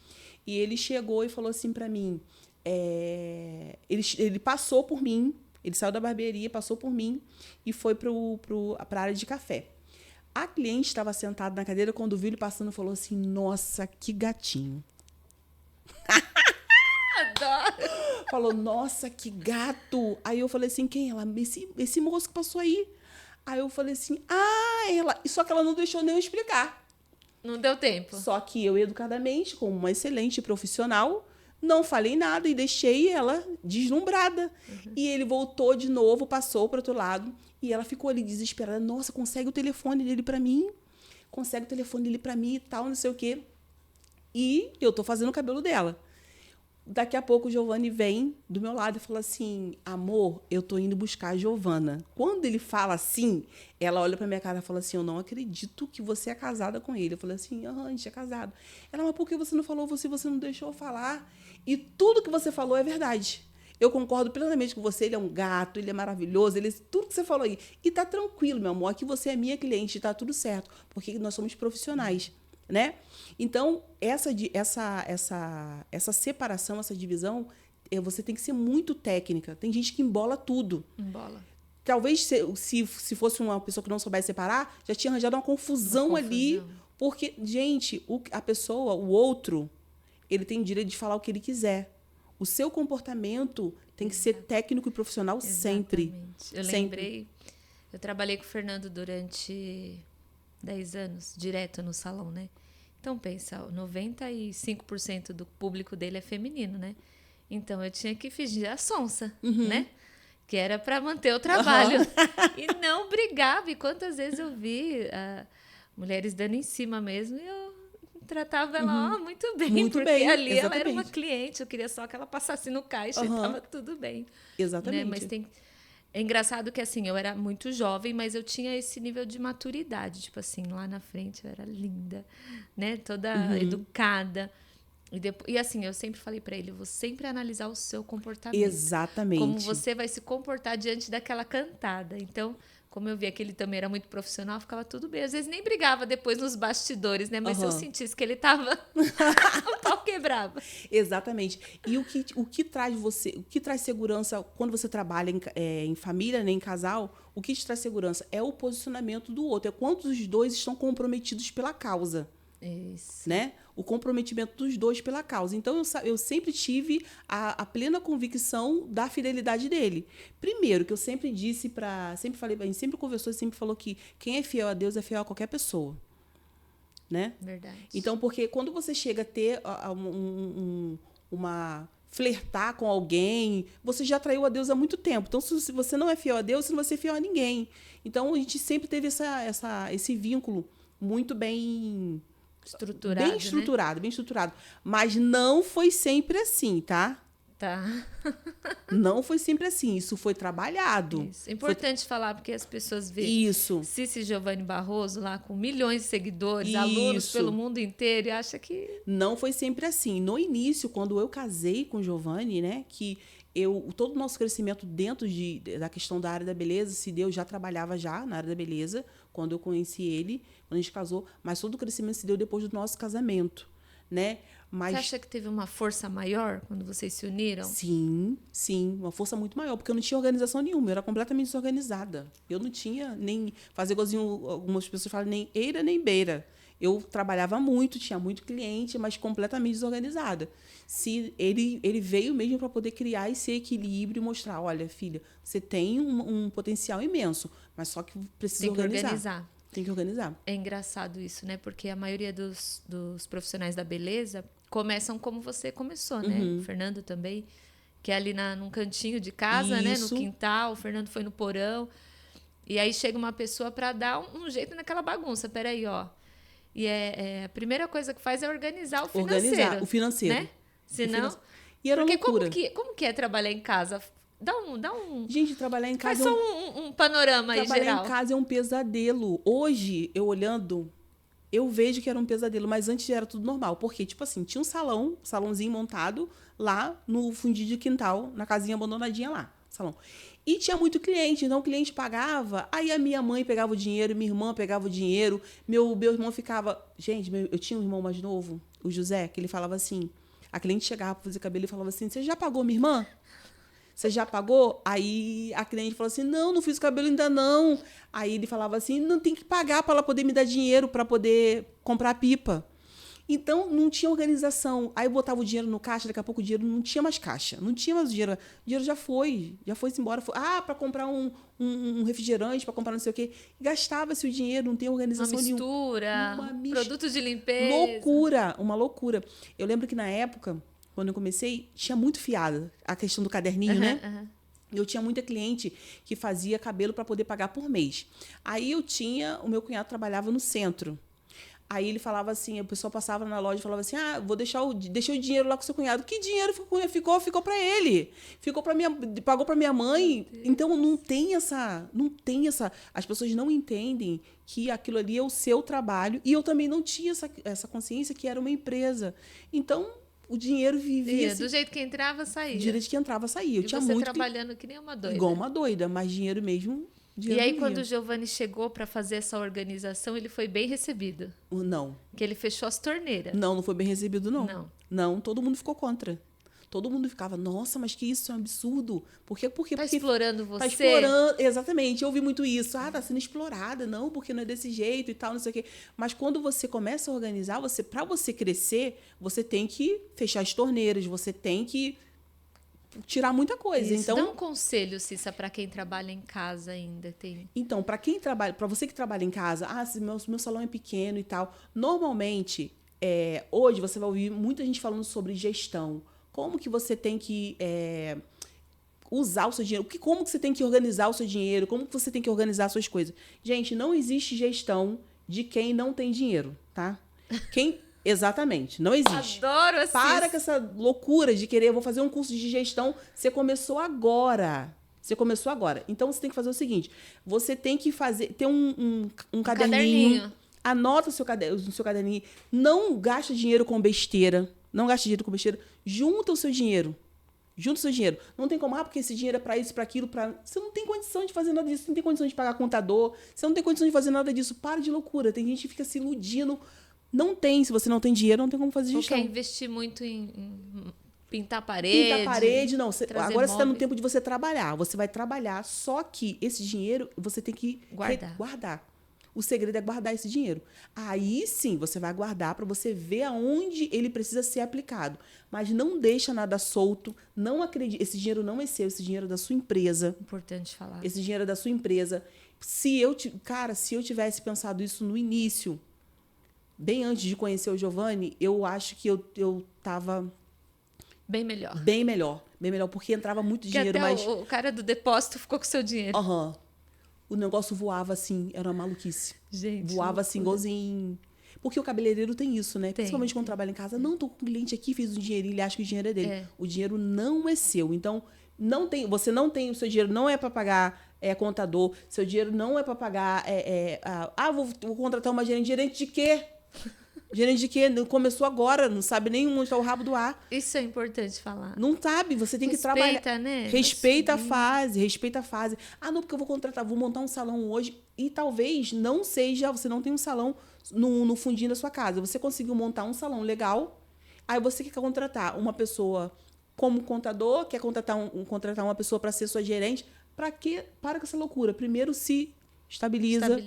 E ele chegou e falou assim pra mim... Ele passou por mim, ele saiu da barbearia, passou por mim e foi pra área de café. A cliente estava sentada na cadeira, quando viu ele passando, falou assim, nossa, que gatinho.
Adoro.
Falou, nossa, que gato. Aí eu falei assim, quem? Ela, esse moço que passou aí. Aí eu falei assim, ela... Só que ela não deixou nem eu explicar.
Não deu tempo.
Só que eu, educadamente, como uma excelente profissional, não falei nada e deixei ela deslumbrada. E ele voltou de novo, passou para outro lado. E ela ficou ali desesperada. Nossa, consegue o telefone dele para mim? Consegue o telefone dele para mim e tal, não sei o quê. E eu tô fazendo o cabelo dela. Daqui a pouco o Giovanni vem do meu lado e fala assim, amor, eu tô indo buscar a Giovana. Quando ele fala assim, ela olha pra minha cara e fala assim, eu não acredito que você é casada com ele. Eu falei assim, a gente é casado. Ela, mas por que você não falou, você não deixou eu falar? E tudo que você falou é verdade. Eu concordo plenamente com você, ele é um gato, ele é maravilhoso, tudo que você falou aí. E tá tranquilo, meu amor, aqui você é minha cliente, tá tudo certo, porque nós somos profissionais. Né? Então, essa separação, essa divisão, você tem que ser muito técnica. Tem gente que embola tudo.
Embola.
Talvez se fosse uma pessoa que não soubesse separar, já tinha arranjado uma confusão ali. Porque, gente, a pessoa, o outro, ele tem direito de falar o que ele quiser. O seu comportamento tem que ser técnico e profissional sempre.
Exatamente. Eu lembrei, eu trabalhei com o Fernando durante 10 anos, direto no salão, né? Então, pensa, 95% do público dele é feminino, né? Então, eu tinha que fingir a sonsa, né? Que era para manter o trabalho. E não brigava. E quantas vezes eu vi mulheres dando em cima mesmo e eu tratava ela muito bem.
Muito
porque
bem,
ali ela era
exatamente.
uma cliente. Eu queria só que ela passasse no caixa e estava tudo bem.
Exatamente.
Né? Mas é engraçado que, assim, eu era muito jovem, mas eu tinha esse nível de maturidade. Tipo assim, lá na frente eu era linda, né? Toda educada. E assim, eu sempre falei pra ele, eu vou sempre analisar o seu comportamento.
Exatamente.
Como você vai se comportar diante daquela cantada. Então, como eu via que ele também era muito profissional, ficava tudo bem. Às vezes nem brigava depois nos bastidores, né? Mas se eu sentisse que ele tava, o pau quebrava.
Exatamente. E o que traz segurança quando você trabalha em família, né, em casal, o que te traz segurança é o posicionamento do outro, é quanto os dois estão comprometidos pela causa.
Isso.
Né? O comprometimento dos dois pela causa. Então, eu sempre tive a plena convicção da fidelidade dele. Primeiro, que eu sempre disse sempre falei, a gente sempre conversou, sempre falou que quem é fiel a Deus é fiel a qualquer pessoa. Né?
Verdade.
Então, porque quando você chega a ter flertar com alguém, você já traiu a Deus há muito tempo. Então, se você não é fiel a Deus, você não vai ser fiel a ninguém. Então, a gente sempre teve esse vínculo muito bem
estruturado,
bem estruturado. Mas não foi sempre assim, tá?
Tá.
Não foi sempre assim. Isso foi trabalhado.
Isso. Importante falar, porque as pessoas veem Cici Giovanni Barroso lá com milhões de seguidores, alunos pelo mundo inteiro, e acha que...
Não foi sempre assim. No início, quando eu casei com o Giovanni, né, que todo o nosso crescimento dentro da questão da área da beleza, se Deus já trabalhava já na área da beleza, quando eu conheci ele, quando a gente casou, mas todo o crescimento se deu depois do nosso casamento, né? Mas...
Você acha que teve uma força maior quando vocês se uniram?
Sim, uma força muito maior, porque eu não tinha organização nenhuma, eu era completamente desorganizada. Eu não tinha nem, fazer igualzinho algumas pessoas falam, nem eira nem beira. Eu trabalhava muito, tinha muito cliente, mas completamente desorganizada. Ele veio mesmo para poder criar esse equilíbrio e mostrar, olha, filha, você tem um potencial imenso, mas só que precisa organizar. Tem que organizar.
É engraçado isso, né? Porque a maioria dos profissionais da beleza começam como você começou, né? O Fernando também, que é ali num cantinho de casa, né? No quintal. O Fernando foi no porão. E aí chega uma pessoa para dar um jeito naquela bagunça. Peraí, ó. E a primeira coisa que faz é organizar o financeiro.
Organizar o financeiro.
Né? Senão...
E era
porque
loucura.
Como que é trabalhar em casa? Dá um...
Gente, trabalhar em casa...
Faz só um panorama aí geral.
Trabalhar em casa é um pesadelo. Hoje, eu olhando, eu vejo que era um pesadelo, mas antes era tudo normal. Porque, tipo assim, tinha um salãozinho montado lá no fundinho de quintal, na casinha abandonadinha lá, salão. E tinha muito cliente, então o cliente pagava, aí a minha mãe pegava o dinheiro, minha irmã pegava o dinheiro, meu irmão ficava... Gente, eu tinha um irmão mais novo, o José, que ele falava assim, a cliente chegava para fazer cabelo e falava assim, você já pagou minha irmã? Você já pagou? Aí a cliente falou assim, não fiz o cabelo ainda não. Aí ele falava assim, não tem que pagar para ela poder me dar dinheiro para poder comprar pipa. Então, não tinha organização. Aí eu botava o dinheiro no caixa, daqui a pouco o dinheiro não tinha mais caixa. Não tinha mais dinheiro. O dinheiro já foi embora. Para comprar um refrigerante, para comprar não sei o quê. Gastava-se o dinheiro, não tem organização
nenhuma. Uma mistura, produtos de limpeza.
Uma loucura. Eu lembro que na época, quando eu comecei, tinha muito fiada a questão do caderninho, né? Eu tinha muita cliente que fazia cabelo para poder pagar por mês. Aí o meu cunhado trabalhava no centro. Aí ele falava assim, o pessoal passava na loja e falava assim, deixei o dinheiro lá com o seu cunhado. Que dinheiro ficou para ele? Pagou para minha mãe. Então não tem essa, as pessoas não entendem que aquilo ali é o seu trabalho. E eu também não tinha essa consciência que era uma empresa. Então o dinheiro vivia...
Do jeito que entrava, saía.
Do jeito que entrava, saía.
Eu tinha você muito trabalhando que nem uma doida.
Igual uma doida, mas dinheiro mesmo...
E aí, quando o Giovanni chegou para fazer essa organização, ele foi bem recebido?
Não.
Que ele fechou as torneiras.
Não foi bem recebido, não. Não, todo mundo ficou contra. todo mundo ficava, nossa, mas que isso é um absurdo. Por quê? Porque
Explorando você?
Tá explorando, exatamente. Eu ouvi muito isso. Tá sendo explorada, não, porque não é desse jeito e tal, não sei o quê. Mas quando você começa a organizar, para você crescer, você tem que fechar as torneiras, você tem que tirar muita coisa.
Isso.
Então,
Dá um conselho, Cissa, para quem trabalha em casa ainda.
Então, para você que trabalha em casa, meu salão é pequeno e tal. Normalmente, hoje você vai ouvir muita gente falando sobre gestão. Como que você tem que usar o seu dinheiro? Como que você tem que organizar o seu dinheiro? Como que você tem que organizar as suas coisas? Gente, não existe gestão de quem não tem dinheiro, tá? Exatamente, não existe.
Adoro assim.
Para com essa loucura de querer, eu vou fazer um curso de gestão. Você começou agora. Então, você tem que fazer o seguinte. Você tem que ter um caderninho. Anota no seu caderninho. Não gasta dinheiro com besteira. Junta o seu dinheiro. Não tem como, porque esse dinheiro é para isso, para aquilo, para... Você não tem condição de fazer nada disso. Você não tem condição de pagar contador. Você não tem condição de fazer nada disso. Para de loucura. Tem gente que fica se iludindo. Não tem. Se você não tem dinheiro, não tem como fazer gestão.
Quer investir muito em pintar a parede.
Não. Agora você está no tempo de você trabalhar. Você vai trabalhar, só que esse dinheiro você tem que guardar. O segredo é guardar esse dinheiro. Aí sim, você vai guardar para você ver aonde ele precisa ser aplicado. Mas não deixa nada solto. Não acredite. Esse dinheiro não é seu, esse dinheiro é da sua empresa.
Importante falar.
Esse dinheiro é da sua empresa. Se eu tivesse pensado isso no início, bem antes de conhecer o Giovanni, eu acho que eu tava
bem melhor.
Bem melhor, porque entrava muito dinheiro,
até
mas
o cara do depósito ficou com o seu dinheiro.
O negócio voava assim, era uma maluquice.
Gente,
voava assim, igualzinho. Porque o cabeleireiro tem isso, né? Principalmente quando trabalha em casa. Não, tô com um cliente aqui, fiz um dinheirinho, ele acha que o dinheiro é dele. O dinheiro não é seu. Então, você não tem, o seu dinheiro não é para pagar contador, seu dinheiro não é para pagar. Vou contratar uma gerente. Gerente de quê? Gerente de quê? Começou agora, não sabe nem onde está o rabo do ar.
Isso é importante falar.
Não sabe, você tem que trabalhar.
Né?
Respeita a fase. Não, porque eu vou montar um salão hoje e talvez não seja, você não tem um salão no fundinho da sua casa. Você conseguiu montar um salão legal, aí você quer contratar uma pessoa como contador, quer contratar uma pessoa para ser sua gerente. Para quê? Para com essa loucura. Primeiro se estabiliza.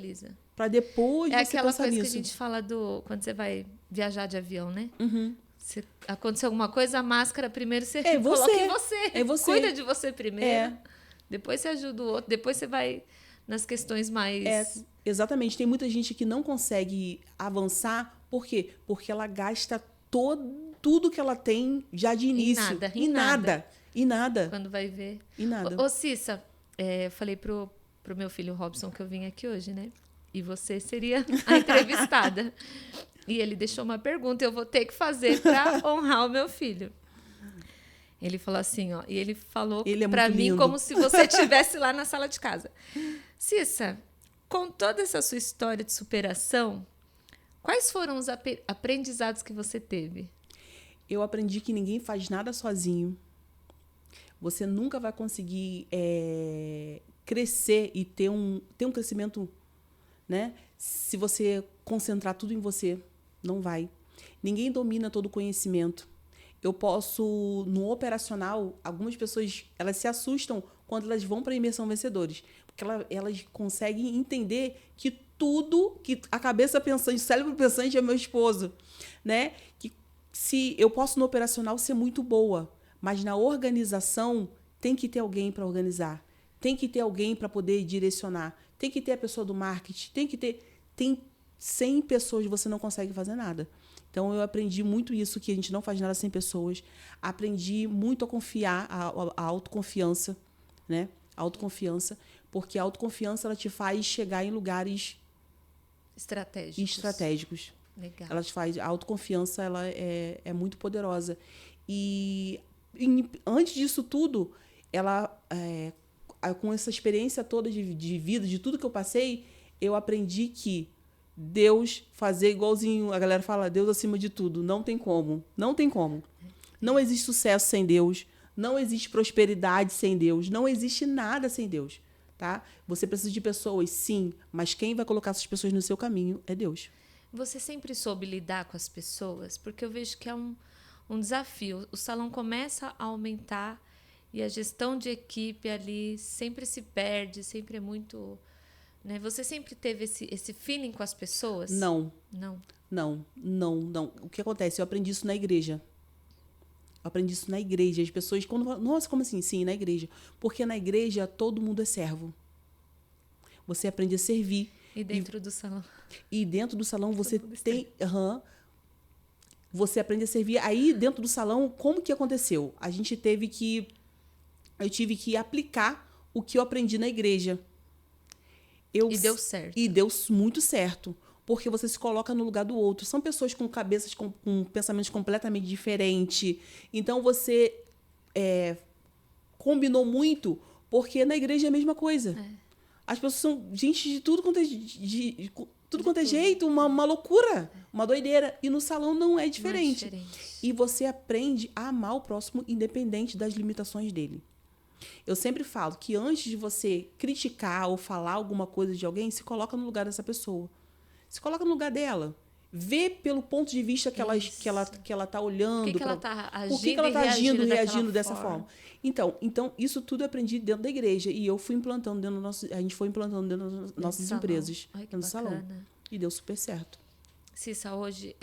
Para depois você
aquela
pensar
coisa
nisso.
Que a gente fala quando você vai viajar de avião, né?
Se
aconteceu alguma coisa, a máscara primeiro você
coloca
em você.
É você.
Cuida de você primeiro. Depois você ajuda o outro. Depois você vai nas questões mais...
Exatamente. Tem muita gente que não consegue avançar. Por quê? Porque ela gasta tudo que ela tem já de início. Em nada.
Quando vai ver.
Em nada.
Ô Cissa, eu falei pro meu filho Robson que eu vim aqui hoje, né? E você seria a entrevistada. E ele deixou uma pergunta, eu vou ter que fazer para honrar o meu filho. Ele falou assim, e ele falou para mim
lindo.
como se você estivesse lá na sala de casa. Cissa, com toda essa sua história de superação, quais foram os aprendizados que você teve?
Eu aprendi que ninguém faz nada sozinho. Você nunca vai conseguir crescer e ter um crescimento, né? Se você concentrar tudo em você, não vai. Ninguém domina todo o conhecimento. Eu posso, no operacional, algumas pessoas elas se assustam quando elas vão para a imersão vencedores, porque elas conseguem entender que tudo que a cabeça pensante, o cérebro pensante é meu esposo, né? Que se eu posso no operacional ser muito boa, mas na organização tem que ter alguém para organizar, tem que ter alguém para poder direcionar, tem que ter a pessoa do marketing, tem 100 pessoas, você não consegue fazer nada. Então, eu aprendi muito isso, que a gente não faz nada sem pessoas. Aprendi muito a confiar, a autoconfiança, né? A autoconfiança, porque a autoconfiança ela te faz chegar em lugares estratégicos.
Legal.
Ela te faz, a autoconfiança ela é muito poderosa. E antes disso tudo, ela com essa experiência toda de vida, de tudo que eu passei, eu aprendi que Deus fazer igualzinho, a galera fala, Deus acima de tudo. Não tem como. Não tem como. Não existe sucesso sem Deus. Não existe prosperidade sem Deus. Não existe nada sem Deus. Tá? Você precisa de pessoas, sim, mas quem vai colocar essas pessoas no seu caminho é Deus.
Você sempre soube lidar com as pessoas? Porque eu vejo que é um um desafio. O salão começa a aumentar e a gestão de equipe ali sempre se perde, sempre é muito... Né? Você sempre teve esse feeling com as pessoas?
Não,
Não.
não. O que acontece? Eu aprendi isso na igreja. As pessoas, quando falam, nossa, como assim? Sim, na igreja. Porque na igreja todo mundo é servo. Você aprende a servir.
E dentro do salão?
E dentro do salão você tem... Você aprende a servir. Aí, dentro do salão, como que aconteceu? Eu tive que aplicar o que eu aprendi na igreja.
E deu certo.
E deu muito certo. Porque você se coloca no lugar do outro. São pessoas com cabeças, com pensamentos completamente diferentes. Então, você combinou muito, porque na igreja é a mesma coisa. As pessoas são gente de tudo quanto é jeito, uma loucura, uma doideira. E no salão não é diferente. E você aprende a amar o próximo independente das limitações dele. Eu sempre falo que antes de você criticar ou falar alguma coisa de alguém, se coloca no lugar dessa pessoa. Se coloca no lugar dela. Vê pelo ponto de vista que ela está olhando.
Por que ela está agindo,
por que ela está agindo, reagindo dessa forma. Então, isso tudo eu aprendi dentro da igreja. E eu fui implantando a gente foi implantando dentro das nossas empresas.
Ai,
dentro do salão. E deu super certo.
Cissa, hoje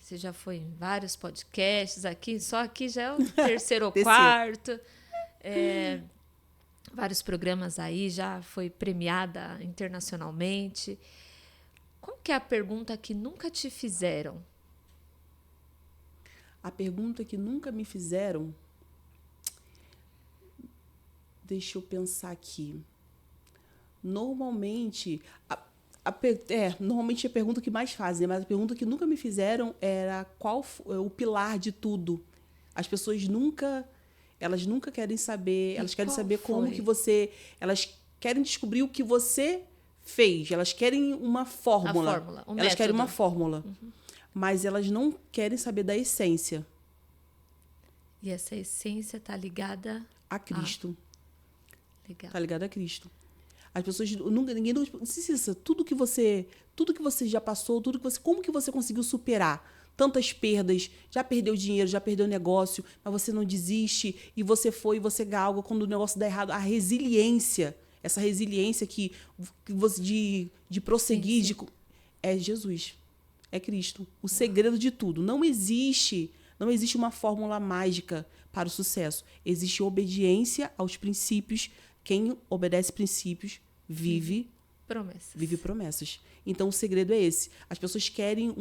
você já foi em vários podcasts aqui. Só aqui já é o terceiro ou quarto. Vários programas aí, já foi premiada internacionalmente. Qual que é a pergunta que nunca te fizeram?
A pergunta que nunca me fizeram... Deixa eu pensar aqui. Normalmente... Normalmente é a pergunta que mais fazem, mas a pergunta que nunca me fizeram era qual é o pilar de tudo. As pessoas nunca... Elas nunca querem saber, elas querem saber como que você... Elas querem descobrir o que você fez. Elas querem uma fórmula. Elas querem uma fórmula. Mas elas não querem saber da essência.
E essa essência está ligada...
a Cristo.
Legal.
Está ligada a Cristo. As pessoas... Ninguém... Cissa, tudo que você já passou, como que você conseguiu superar? Tantas perdas, já perdeu dinheiro, já perdeu negócio, mas você não desiste e você galga quando o negócio dá errado. A resiliência, essa resiliência que você de prosseguir, sim. É Jesus, é Cristo. O segredo de tudo. Não existe uma fórmula mágica para o sucesso. Existe obediência aos princípios. Quem obedece princípios vive promessas. Então, o segredo é esse. As pessoas querem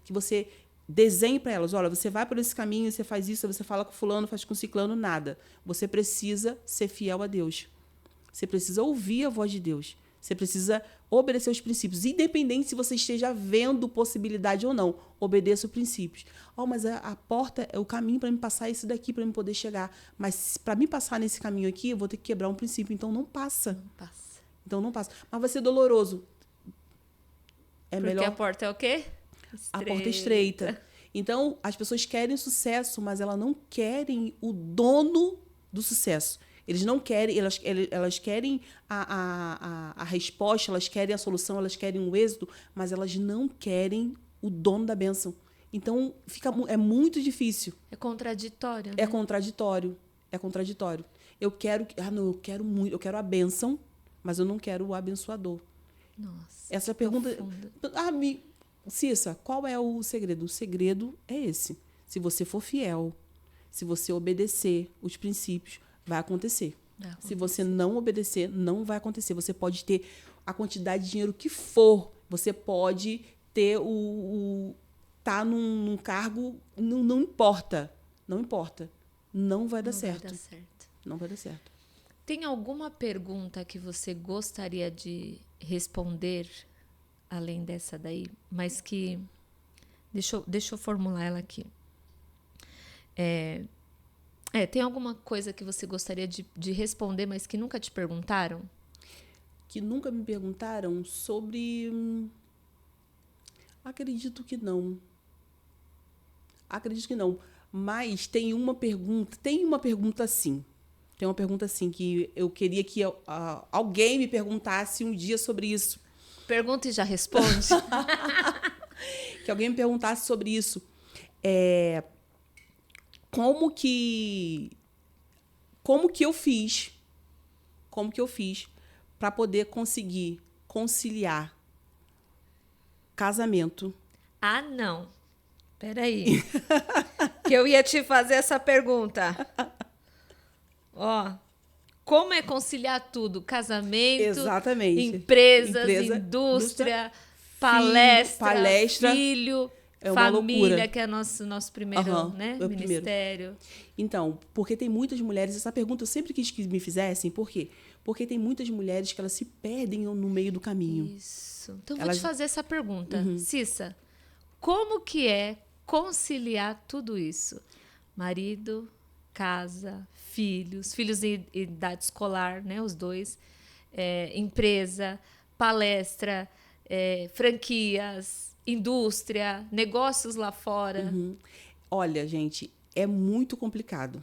que você desenhe para elas. Olha, você vai por esse caminho, você faz isso, você fala com fulano, faz com ciclano, nada. Você precisa ser fiel a Deus. Você precisa ouvir a voz de Deus. Você precisa obedecer os princípios. Independente se você esteja vendo possibilidade ou não, obedeça os princípios. Mas a porta é o caminho para me passar esse daqui, para me poder chegar. Mas para me passar nesse caminho aqui, eu vou ter que quebrar um princípio. Então, não passa. Então, não passa. Mas vai ser doloroso.
Porque a porta é o quê?
Estreita. A porta é estreita. Então, as pessoas querem sucesso, mas elas não querem o dono do sucesso. Eles não querem, elas querem a resposta, elas querem a solução, elas querem o êxito, mas elas não querem o dono da bênção. Então, é muito difícil.
É contraditório, né?
É contraditório. Eu quero muito, eu quero a bênção, mas eu não quero o abençoador.
Nossa.
Essa pergunta... Cissa, qual é o segredo? O segredo é esse. Se você for fiel, se você obedecer os princípios, vai acontecer. Se você não obedecer, não vai acontecer. Você pode ter a quantidade de dinheiro que for. Você pode ter tá num cargo... Não importa. Não importa. Não vai dar certo. Não vai dar certo.
Tem alguma pergunta que você gostaria de responder, além dessa daí, mas que... Deixa eu formular ela aqui. Tem alguma coisa que você gostaria de responder, mas que nunca te perguntaram?
Que nunca me perguntaram sobre... Acredito que não. Mas tem uma pergunta sim. Tem uma pergunta assim que eu queria que alguém me perguntasse um dia sobre isso.
Pergunta e já responde.
Que alguém me perguntasse sobre isso. como que eu fiz para poder conseguir conciliar casamento.
Ah, não. Peraí. Que eu ia te fazer essa pergunta. Ó, como é conciliar tudo? Casamento,
Exatamente.
empresas, indústria, palestra, filho,
é uma
família,
loucura.
que é nosso primeiro, né?
É o
Ministério.
Primeiro. Então, porque tem muitas mulheres, essa pergunta eu sempre quis que me fizessem, por quê? Porque tem muitas mulheres que elas se perdem no meio do caminho.
Isso. Então, vou te fazer essa pergunta. Cissa, como que é conciliar tudo isso? Marido, casa, filhos em idade escolar, né? Os dois. Empresa, palestra, franquias, indústria, negócios lá fora.
Olha, gente, é muito complicado.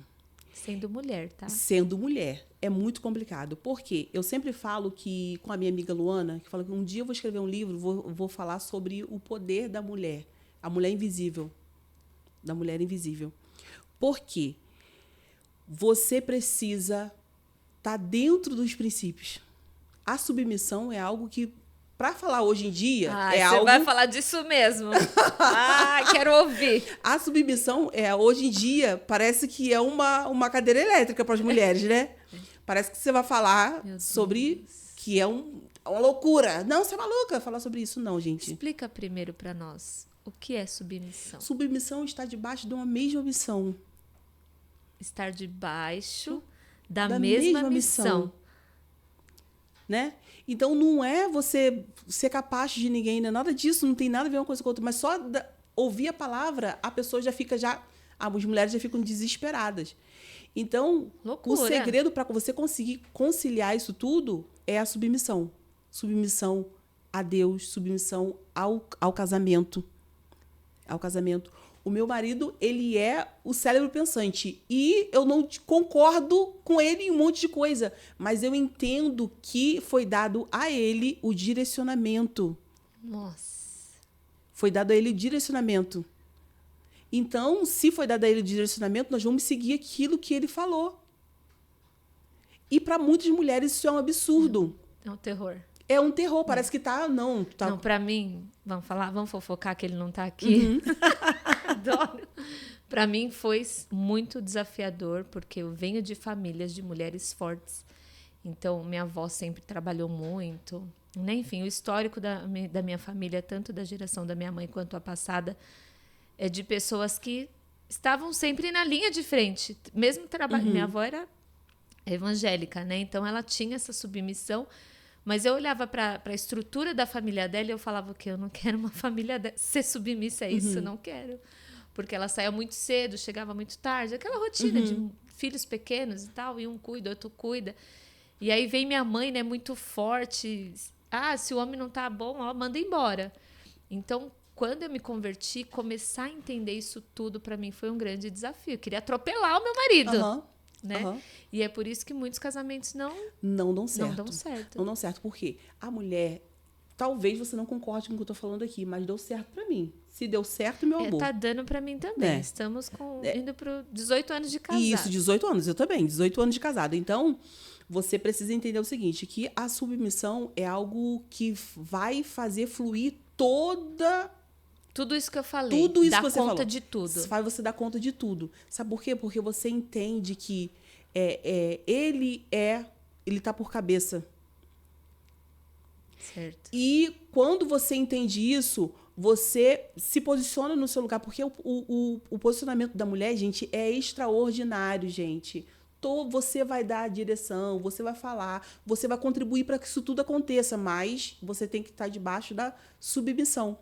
Sendo mulher, tá?
Sendo mulher. É muito complicado. Por quê? Eu sempre falo que, com a minha amiga Luana, que fala que um dia eu vou escrever um livro, vou falar sobre o poder da mulher. A mulher invisível. Da mulher invisível. Por quê? Você precisa estar dentro dos princípios. A submissão é algo que, para falar hoje em dia,
você
algo...
vai falar disso mesmo. Quero ouvir.
A submissão, hoje em dia, parece que é uma cadeira elétrica para as mulheres, né? Parece que você vai falar sobre que é uma loucura. Não, você é maluca falar sobre isso. Não, gente.
Explica primeiro para nós o que é submissão.
Submissão está debaixo de uma mesma missão.
Estar debaixo da mesma missão.
Né? Então, não é você ser capaz de ninguém, não é nada disso, não tem nada a ver uma coisa com a outra, mas só ouvir a palavra, a pessoa já fica as mulheres já ficam desesperadas. Então,
loucura.
O segredo para você conseguir conciliar isso tudo é a submissão. Submissão a Deus, submissão ao casamento. Ao casamento. O meu marido, ele é o cérebro pensante. E eu não concordo com ele em um monte de coisa. Mas eu entendo que foi dado a ele o direcionamento.
Nossa.
Foi dado a ele o direcionamento. Então, se foi dado a ele o direcionamento, nós vamos seguir aquilo que ele falou. E para muitas mulheres isso é um absurdo.
É um terror.
É um terror, parece que tá... Não,
para mim, vamos fofocar que ele não tá aqui. Adoro. Para mim foi muito desafiador, porque eu venho de famílias de mulheres fortes. Então, minha avó sempre trabalhou muito. Né? Enfim, o histórico da minha família, tanto da geração da minha mãe quanto a passada, é de pessoas que estavam sempre na linha de frente. Mesmo trabalhando. Minha avó era evangélica, né? Então, ela tinha essa submissão. Mas eu olhava para a estrutura da família dela e eu falava que eu não quero uma família ser submissa a isso, não quero. Porque ela saía muito cedo, chegava muito tarde, aquela rotina de filhos pequenos e tal, e um cuida, outro cuida. E aí vem minha mãe, né, muito forte. Se o homem não tá bom, manda embora. Então, quando eu me converti, começar a entender isso tudo para mim foi um grande desafio. Eu queria atropelar o meu marido. Né? E é por isso que muitos casamentos não dão certo.
Não dão certo. Por quê? A mulher, talvez você não concorde com o que eu tô falando aqui, mas deu certo pra mim. Se deu certo, meu amor.
Tá dando pra mim também. Estamos indo pro 18 anos de casado.
Isso, 18 anos. Eu também, 18 anos de casado. Então, você precisa entender o seguinte, que a submissão é algo que vai fazer fluir
tudo isso que eu falei.
Tudo isso
dá
que você
conta
falou.
De tudo.
Faz você dar conta de tudo. Sabe por quê? Porque você entende que ele tá por cabeça.
Certo.
E quando você entende isso, você se posiciona no seu lugar. Porque o posicionamento da mulher, gente, é extraordinário, gente. Você vai dar a direção, você vai falar, você vai contribuir para que isso tudo aconteça, mas você tem que estar debaixo da submissão.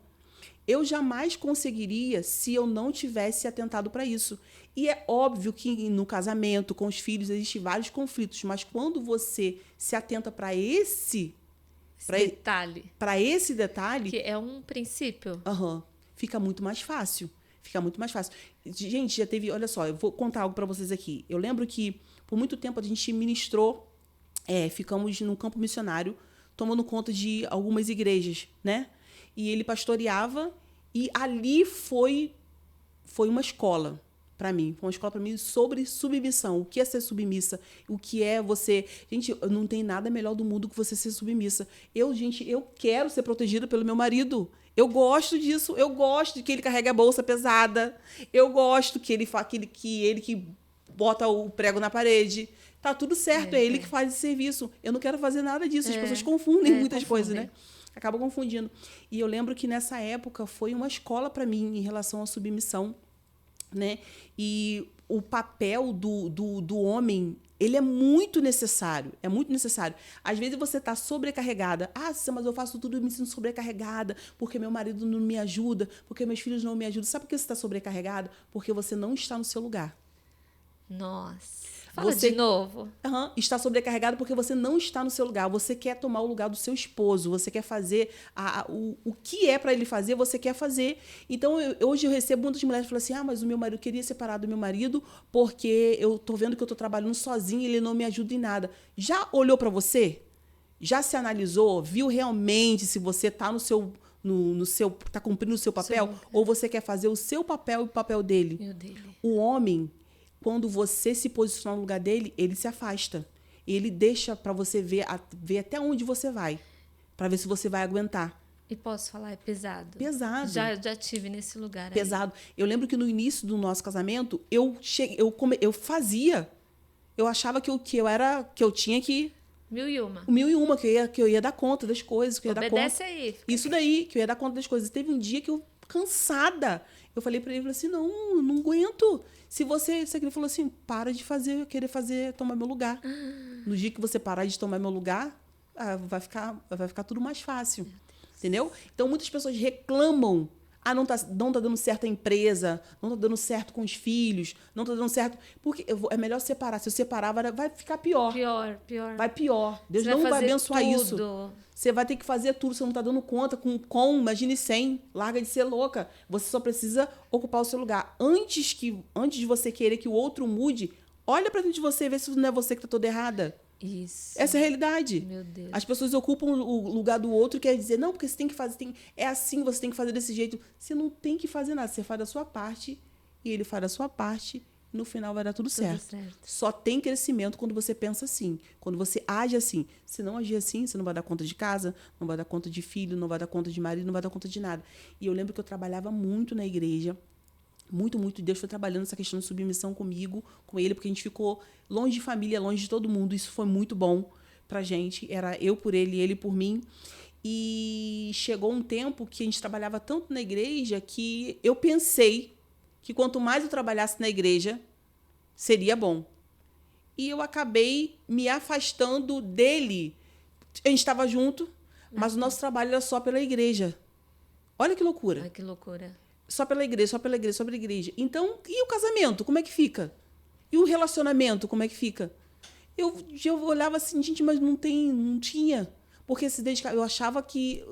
Eu jamais conseguiria se eu não tivesse atentado para isso. E é óbvio que no casamento, com os filhos, existem vários conflitos, mas quando você se atenta para esse detalhe,
que é um princípio,
fica muito mais fácil. Fica muito mais fácil. Gente, já teve... Olha só, eu vou contar algo para vocês aqui. Eu lembro que, por muito tempo, a gente ministrou... ficamos num campo missionário, tomando conta de algumas igrejas, né? E ele pastoreava, e ali foi uma escola para mim. Foi uma escola para mim sobre submissão. O que é ser submissa? O que é você... Gente, não tem nada melhor do mundo que você ser submissa. Gente, eu quero ser protegida pelo meu marido. Eu gosto disso. Eu gosto de que ele carregue a bolsa pesada. Eu gosto que ele que bota o prego na parede. Tá tudo certo. É ele que faz esse serviço. Eu não quero fazer nada disso. As pessoas confundem muitas coisas, né? Acabam confundindo. E eu lembro que nessa época foi uma escola para mim em relação à submissão, né? E o papel do homem, ele é muito necessário. É muito necessário. Às vezes você está sobrecarregada. Mas eu faço tudo e me sinto sobrecarregada porque meu marido não me ajuda, porque meus filhos não me ajudam. Sabe por que você está sobrecarregada? Porque você não está no seu lugar.
Nossa. Fala de novo.
Está sobrecarregado porque você não está no seu lugar. Você quer tomar o lugar do seu esposo. Você quer fazer o que é para ele fazer, você quer fazer. Então, hoje eu recebo muitas mulheres que falam assim, mas o meu marido queria separar do meu marido porque eu tô vendo que eu tô trabalhando sozinha e ele não me ajuda em nada. Já olhou para você? Já se analisou? Viu realmente se você está tá cumprindo o seu papel? Ou você quer fazer o seu papel e o papel dele? O homem, quando você se posicionar no lugar dele, ele se afasta. Ele deixa para você ver até onde você vai, para ver se você vai aguentar.
E posso falar, é pesado.
Pesado.
Já tive nesse lugar.
Pesado. Eu lembro que no início do nosso casamento, eu fazia. Eu achava que eu tinha que...
1001.
1001, que eu ia dar conta das coisas. Que eu ia
Obedece
dar conta.
aí.
Isso daí, que eu ia dar conta das coisas. Teve um dia que eu, cansada, eu falei para ele assim, não aguento. Se ele falou assim, para de querer tomar meu lugar. No dia que você parar de tomar meu lugar, vai ficar tudo mais fácil. Entendeu? Então, muitas pessoas reclamam. Não tá dando certo a empresa, não tá dando certo com os filhos, não tá dando certo... Porque é melhor separar. Se eu separar, vai ficar pior.
Pior.
Vai pior. Deus não vai abençoar
tudo.
Isso. Você vai ter que fazer tudo, você não tá dando conta imagine 100, larga de ser louca. Você só precisa ocupar o seu lugar. Antes de você querer que o outro mude, olha pra dentro de você e vê se não é você que tá toda errada.
Isso.
Essa é a realidade.
Meu Deus.
As pessoas ocupam o lugar do outro, quer dizer, não, porque você tem que fazer, é assim, você tem que fazer desse jeito. Você não tem que fazer nada, você faz da sua parte e ele faz da sua parte. No final vai dar tudo certo. Só tem crescimento quando você pensa assim, quando você age assim. Se não agir assim, você não vai dar conta de casa, não vai dar conta de filho, não vai dar conta de marido, não vai dar conta de nada. E eu lembro que eu trabalhava muito na igreja, muito, muito. Deus foi trabalhando essa questão de submissão comigo, com ele, porque a gente ficou longe de família, longe de todo mundo. Isso foi muito bom pra gente. Era eu por ele e ele por mim. E chegou um tempo que a gente trabalhava tanto na igreja que eu pensei que quanto mais eu trabalhasse na igreja, seria bom. E eu acabei me afastando dele. A gente estava junto, mas o nosso trabalho era só pela igreja. Olha que loucura.
Ai, que loucura.
Só pela igreja, só pela igreja, só pela igreja. Então, e o casamento, como é que fica? E o relacionamento, como é que fica? Eu olhava assim, gente, mas não tinha. Porque eu achava que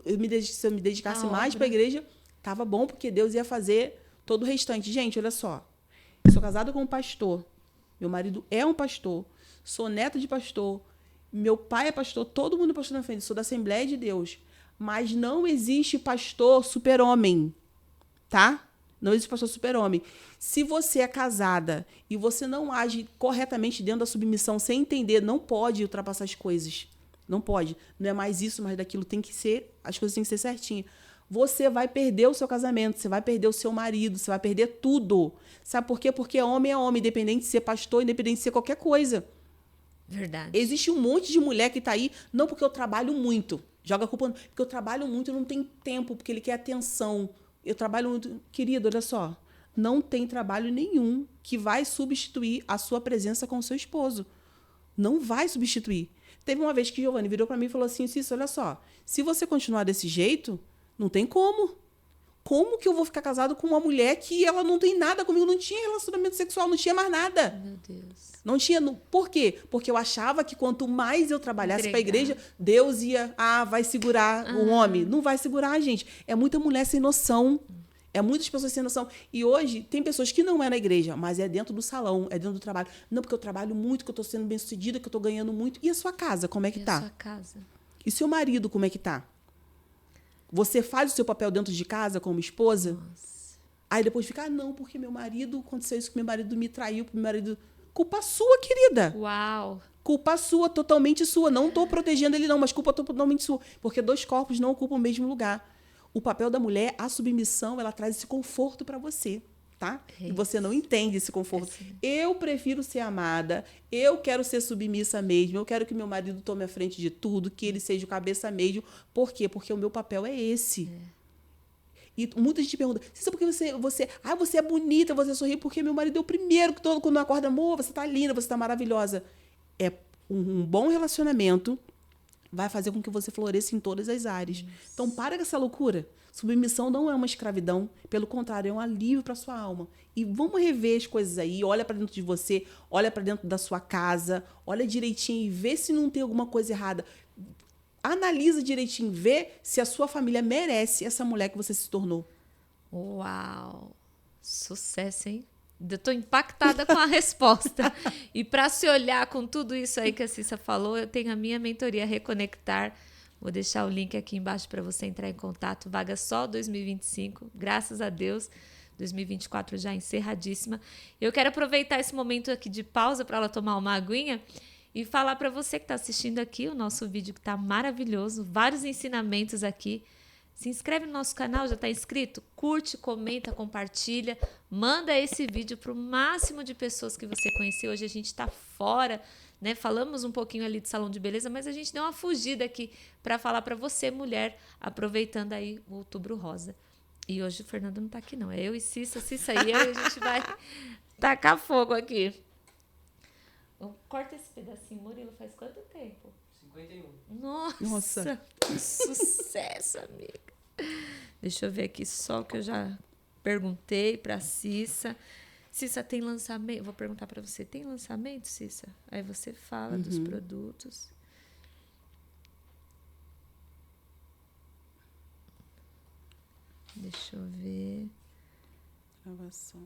se eu me dedicasse mais para a igreja, estava bom, porque Deus ia fazer todo o restante. Gente, olha só. Eu sou casada com um pastor. Meu marido é um pastor. Sou neta de pastor. Meu pai é pastor. Todo mundo é pastor na frente. Sou da Assembleia de Deus. Mas não existe pastor super-homem. Tá? Não existe pastor super-homem. Se você é casada e você não age corretamente dentro da submissão, sem entender, não pode ultrapassar as coisas. Não pode. Não é mais isso, mais daquilo. Tem que ser, as coisas têm que ser certinhas. Você vai perder o seu casamento, você vai perder o seu marido, você vai perder tudo. Sabe por quê? Porque homem é homem, independente de ser pastor, independente de ser qualquer coisa.
Verdade.
Existe um monte de mulher que tá aí, não porque eu trabalho muito. Joga a culpa, porque eu trabalho muito e não tem tempo, porque ele quer atenção. Eu trabalho muito. Querido, olha só. Não tem trabalho nenhum que vai substituir a sua presença com o seu esposo. Não vai substituir. Teve uma vez que Giovanni virou para mim e falou assim, Cícero, olha só, se você continuar desse jeito, não tem como. Como que eu vou ficar casado com uma mulher que ela não tem nada comigo? Não tinha relacionamento sexual, não tinha mais nada.
Meu Deus.
Não tinha. Por quê? Porque eu achava que quanto mais eu trabalhasse para a igreja, Deus ia, vai segurar o homem. Não vai segurar, gente. É muita mulher sem noção. É muitas pessoas sem noção. E hoje tem pessoas que não é na igreja, mas é dentro do salão, é dentro do trabalho. Não, porque eu trabalho muito, que eu estou sendo bem-sucedida, que eu estou ganhando muito. E a sua casa, como é que tá?
E a sua casa?
E seu marido, como é que tá? Você faz o seu papel dentro de casa como esposa?
Nossa.
Aí depois fica, não, porque meu marido, aconteceu isso, que meu marido me traiu, meu marido... Culpa sua, querida.
Uau!
Culpa sua, totalmente sua. Não tô protegendo ele não, mas culpa totalmente sua. Porque dois corpos não ocupam o mesmo lugar. O papel da mulher, a submissão, ela traz esse conforto para você, tá? E você não entende esse conforto. Eu prefiro ser amada, eu quero ser submissa mesmo, eu quero que meu marido tome a frente de tudo, que ele seja o cabeça mesmo. Por quê? Porque o meu papel é esse. E muita gente pergunta, Cissa, porque você é bonita, você sorri, porque meu marido é o primeiro que todo quando acorda, amor, você tá linda, você tá maravilhosa. É um bom relacionamento vai fazer com que você floresça em todas as áreas. Isso. Então, para com essa loucura. Submissão não é uma escravidão, pelo contrário, é um alívio para sua alma. E vamos rever as coisas aí, olha para dentro de você, olha para dentro da sua casa, olha direitinho e vê se não tem alguma coisa errada. Analisa direitinho, vê se a sua família merece essa mulher que você se tornou.
Uau! Sucesso, hein? Eu tô impactada com a resposta. E para se olhar com tudo isso aí que a Cissa falou, eu tenho a minha mentoria Reconectar. Vou deixar o link aqui embaixo para você entrar em contato. Vaga só 2025, graças a Deus. 2024 já encerradíssima. Eu quero aproveitar esse momento aqui de pausa para ela tomar uma aguinha e falar para você que está assistindo aqui o nosso vídeo que está maravilhoso, vários ensinamentos aqui. Se inscreve no nosso canal, já está inscrito? Curte, comenta, compartilha, manda esse vídeo para o máximo de pessoas que você conhecer. Hoje a gente está fora, né? Falamos um pouquinho ali de salão de beleza, mas a gente deu uma fugida aqui para falar para você, mulher, aproveitando aí o Outubro Rosa. E hoje o Fernando não está aqui não, é eu e Cissa e eu, e a gente vai tacar fogo aqui. Corta esse pedacinho, Murilo, faz quanto tempo?
51.
Nossa, que sucesso, amiga. Deixa eu ver aqui só o que eu já perguntei para Cissa. Cissa, tem lançamento? Vou perguntar para você. Tem lançamento, Cissa? Aí você fala dos produtos. Deixa eu ver.
Gravação.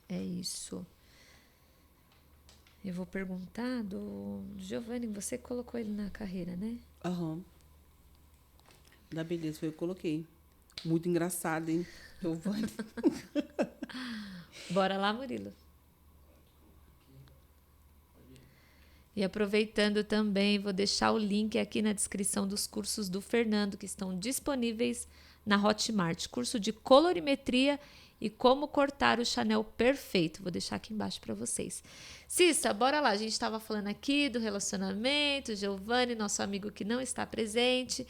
É isso. Eu vou perguntar do Giovanni, você colocou ele na carreira, né?
Aham. Da beleza, foi eu que coloquei. Muito engraçado, hein? Giovanni.
Bora lá, Murilo. E aproveitando também, vou deixar o link aqui na descrição dos cursos do Fernando, que estão disponíveis na Hotmart. Curso de colorimetria e como cortar o Chanel perfeito. Vou deixar aqui embaixo para vocês. Cissa, bora lá. A gente estava falando aqui do relacionamento, Giovanni, nosso amigo que não está presente.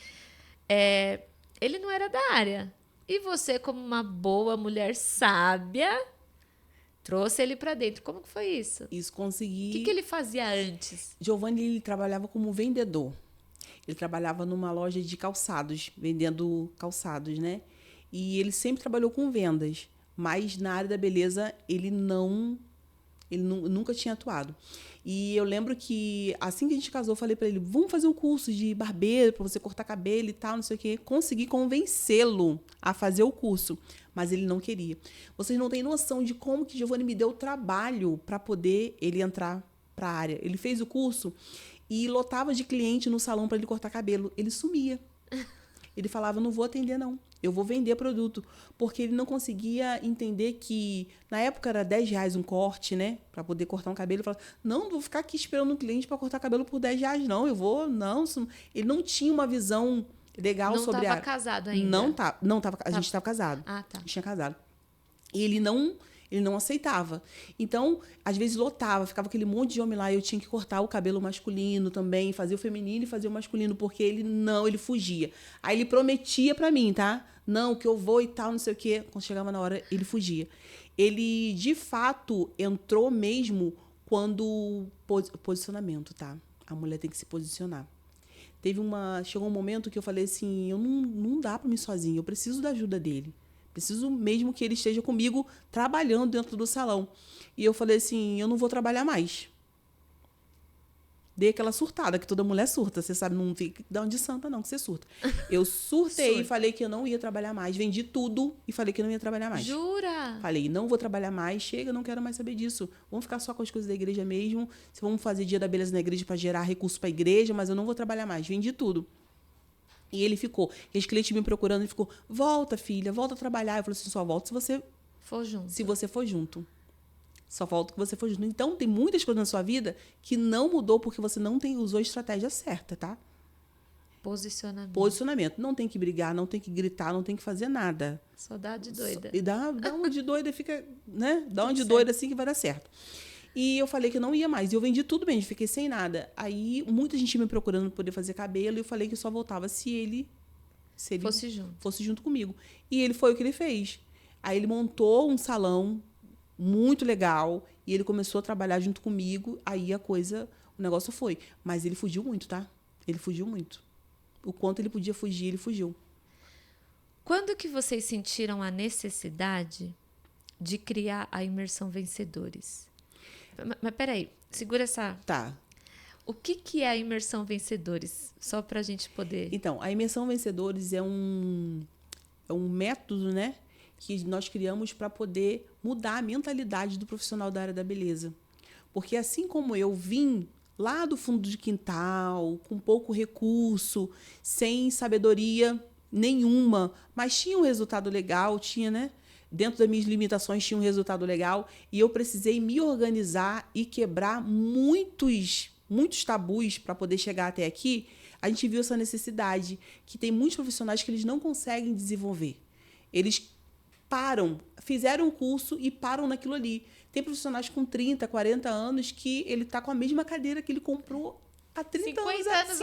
Ele não era da área. E você, como uma boa mulher sábia, trouxe ele para dentro. Como que foi isso?
Isso, consegui...
O que ele fazia antes?
Giovanni, ele trabalhava como vendedor. Ele trabalhava numa loja de calçados, vendendo calçados, né? E ele sempre trabalhou com vendas. Mas na área da beleza, ele nunca tinha atuado. E eu lembro que, assim que a gente casou, eu falei para ele, vamos fazer um curso de barbeiro para você cortar cabelo e tal, não sei o quê. Consegui convencê-lo a fazer o curso, mas ele não queria. Vocês não têm noção de como que Giovanni me deu o trabalho para poder ele entrar para a área. Ele fez o curso e lotava de cliente no salão para ele cortar cabelo. Ele sumia. Ele falava, não vou atender não, eu vou vender produto. Porque ele não conseguia entender que, na época era R$10 um corte, né? Para poder cortar um cabelo. Ele falava, não vou ficar aqui esperando um cliente para cortar cabelo por R$10, não. Eu vou, não. Ele não tinha uma visão legal sobre a...
Não estava casado ainda?
Não tava, a gente estava casado.
Ah, tá.
A gente tinha casado. E ele não aceitava. Então, às vezes lotava, ficava aquele monte de homem lá, e eu tinha que cortar o cabelo masculino também, fazer o feminino e fazer o masculino, porque ele fugia. Aí ele prometia pra mim, tá? Não, que eu vou e tal, não sei o quê. Quando chegava na hora, ele fugia. Ele, de fato, entrou mesmo quando... Posicionamento, tá? A mulher tem que se posicionar. Chegou um momento que eu falei assim, não dá pra mim sozinha, eu preciso da ajuda dele. Preciso mesmo que ele esteja comigo trabalhando dentro do salão. E eu falei assim, eu não vou trabalhar mais. dei aquela surtada, que toda mulher surta. Você sabe, não fica de onde santa, não, que você surta. Eu surtei e falei que eu não ia trabalhar mais. Vendi tudo e falei que eu não ia trabalhar mais.
Jura?
Falei, não vou trabalhar mais, chega, não quero mais saber disso. Vamos ficar só com as coisas da igreja mesmo. Vamos fazer dia da beleza na igreja para gerar recurso para a igreja, mas eu não vou trabalhar mais. Vendi tudo. E ele ficou. E os clientes me procurando, ele ficou, volta, filha, volta a trabalhar. Eu falei assim, só volto se você for junto. Só volta que você for junto. Então, tem muitas coisas na sua vida que não mudou porque você não usou a estratégia certa, tá? Posicionamento. Não tem que brigar, não tem que gritar, não tem que fazer nada.
Só dá de doida.
E dá uma de doida, fica, né? Dá uma de doida assim que vai dar certo. E eu falei que eu não ia mais. E eu vendi tudo bem, fiquei sem nada. Aí, muita gente me procurando para poder fazer cabelo. E eu falei que eu só voltava se ele fosse junto comigo. E ele foi o que ele fez. Aí, ele montou um salão muito legal. E ele começou a trabalhar junto comigo. Aí, o negócio foi. Mas ele fugiu muito, tá? Ele fugiu muito. O quanto ele podia fugir, ele fugiu.
Quando que vocês sentiram a necessidade de criar a Imersão Vencedores? Mas peraí, segura essa...
Tá.
O que é a Imersão Vencedores? Só para a gente poder...
Então, a Imersão Vencedores é um método, né, que nós criamos para poder mudar a mentalidade do profissional da área da beleza. Porque assim como eu vim lá do fundo de quintal, com pouco recurso, sem sabedoria nenhuma, mas tinha um resultado legal, tinha, né? Dentro das minhas limitações tinha um resultado legal e eu precisei me organizar e quebrar muitos tabus para poder chegar até aqui. A gente viu essa necessidade que tem muitos profissionais que eles não conseguem desenvolver. Eles fizeram o curso e param naquilo ali. Tem profissionais com 30, 40 anos que ele está com a mesma cadeira que ele comprou há 30 anos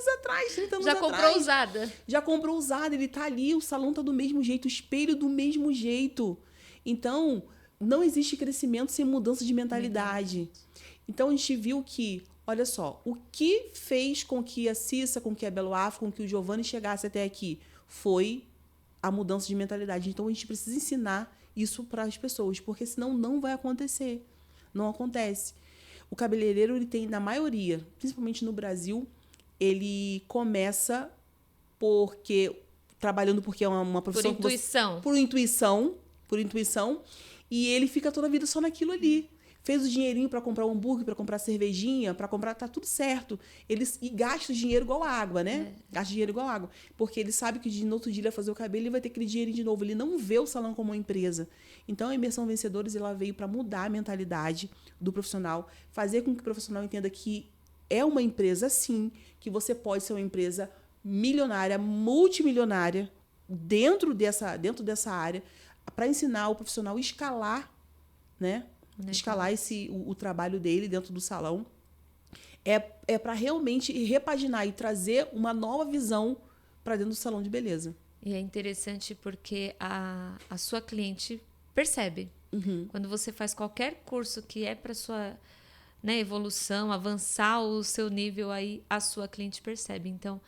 atrás.
Já comprou usada.
Já comprou usada, ele está ali, o salão está do mesmo jeito, o espelho do mesmo jeito. Então, não existe crescimento sem mudança de mentalidade. Então, a gente viu que, olha só, o que fez com que a Cissa, com que a Belo Afro, com que o Giovanni chegasse até aqui foi a mudança de mentalidade. Então, a gente precisa ensinar isso para as pessoas, porque senão não vai acontecer. Não acontece. O cabeleireiro, ele tem, na maioria, principalmente no Brasil, ele começa trabalhando porque é uma profissão... Por intuição. E ele fica toda a vida só naquilo ali. Fez o dinheirinho para comprar um hambúrguer, para comprar cervejinha, para comprar... Tá tudo certo. E gasta o dinheiro igual água, né? Gasta dinheiro igual água. Porque ele sabe que no outro dia ele vai fazer o cabelo e vai ter aquele dinheirinho de novo. Ele não vê o salão como uma empresa. Então, a Imersão Vencedores, ela veio para mudar a mentalidade do profissional, fazer com que o profissional entenda que é uma empresa, sim, que você pode ser uma empresa milionária, multimilionária, dentro dessa área, para ensinar o profissional a escalar, né? Escalar o trabalho dele dentro do salão. É para realmente repaginar e trazer uma nova visão para dentro do salão de beleza.
E é interessante porque a sua cliente percebe. Quando você faz qualquer curso que é para sua, né, evolução, avançar o seu nível, aí a sua cliente percebe. Então,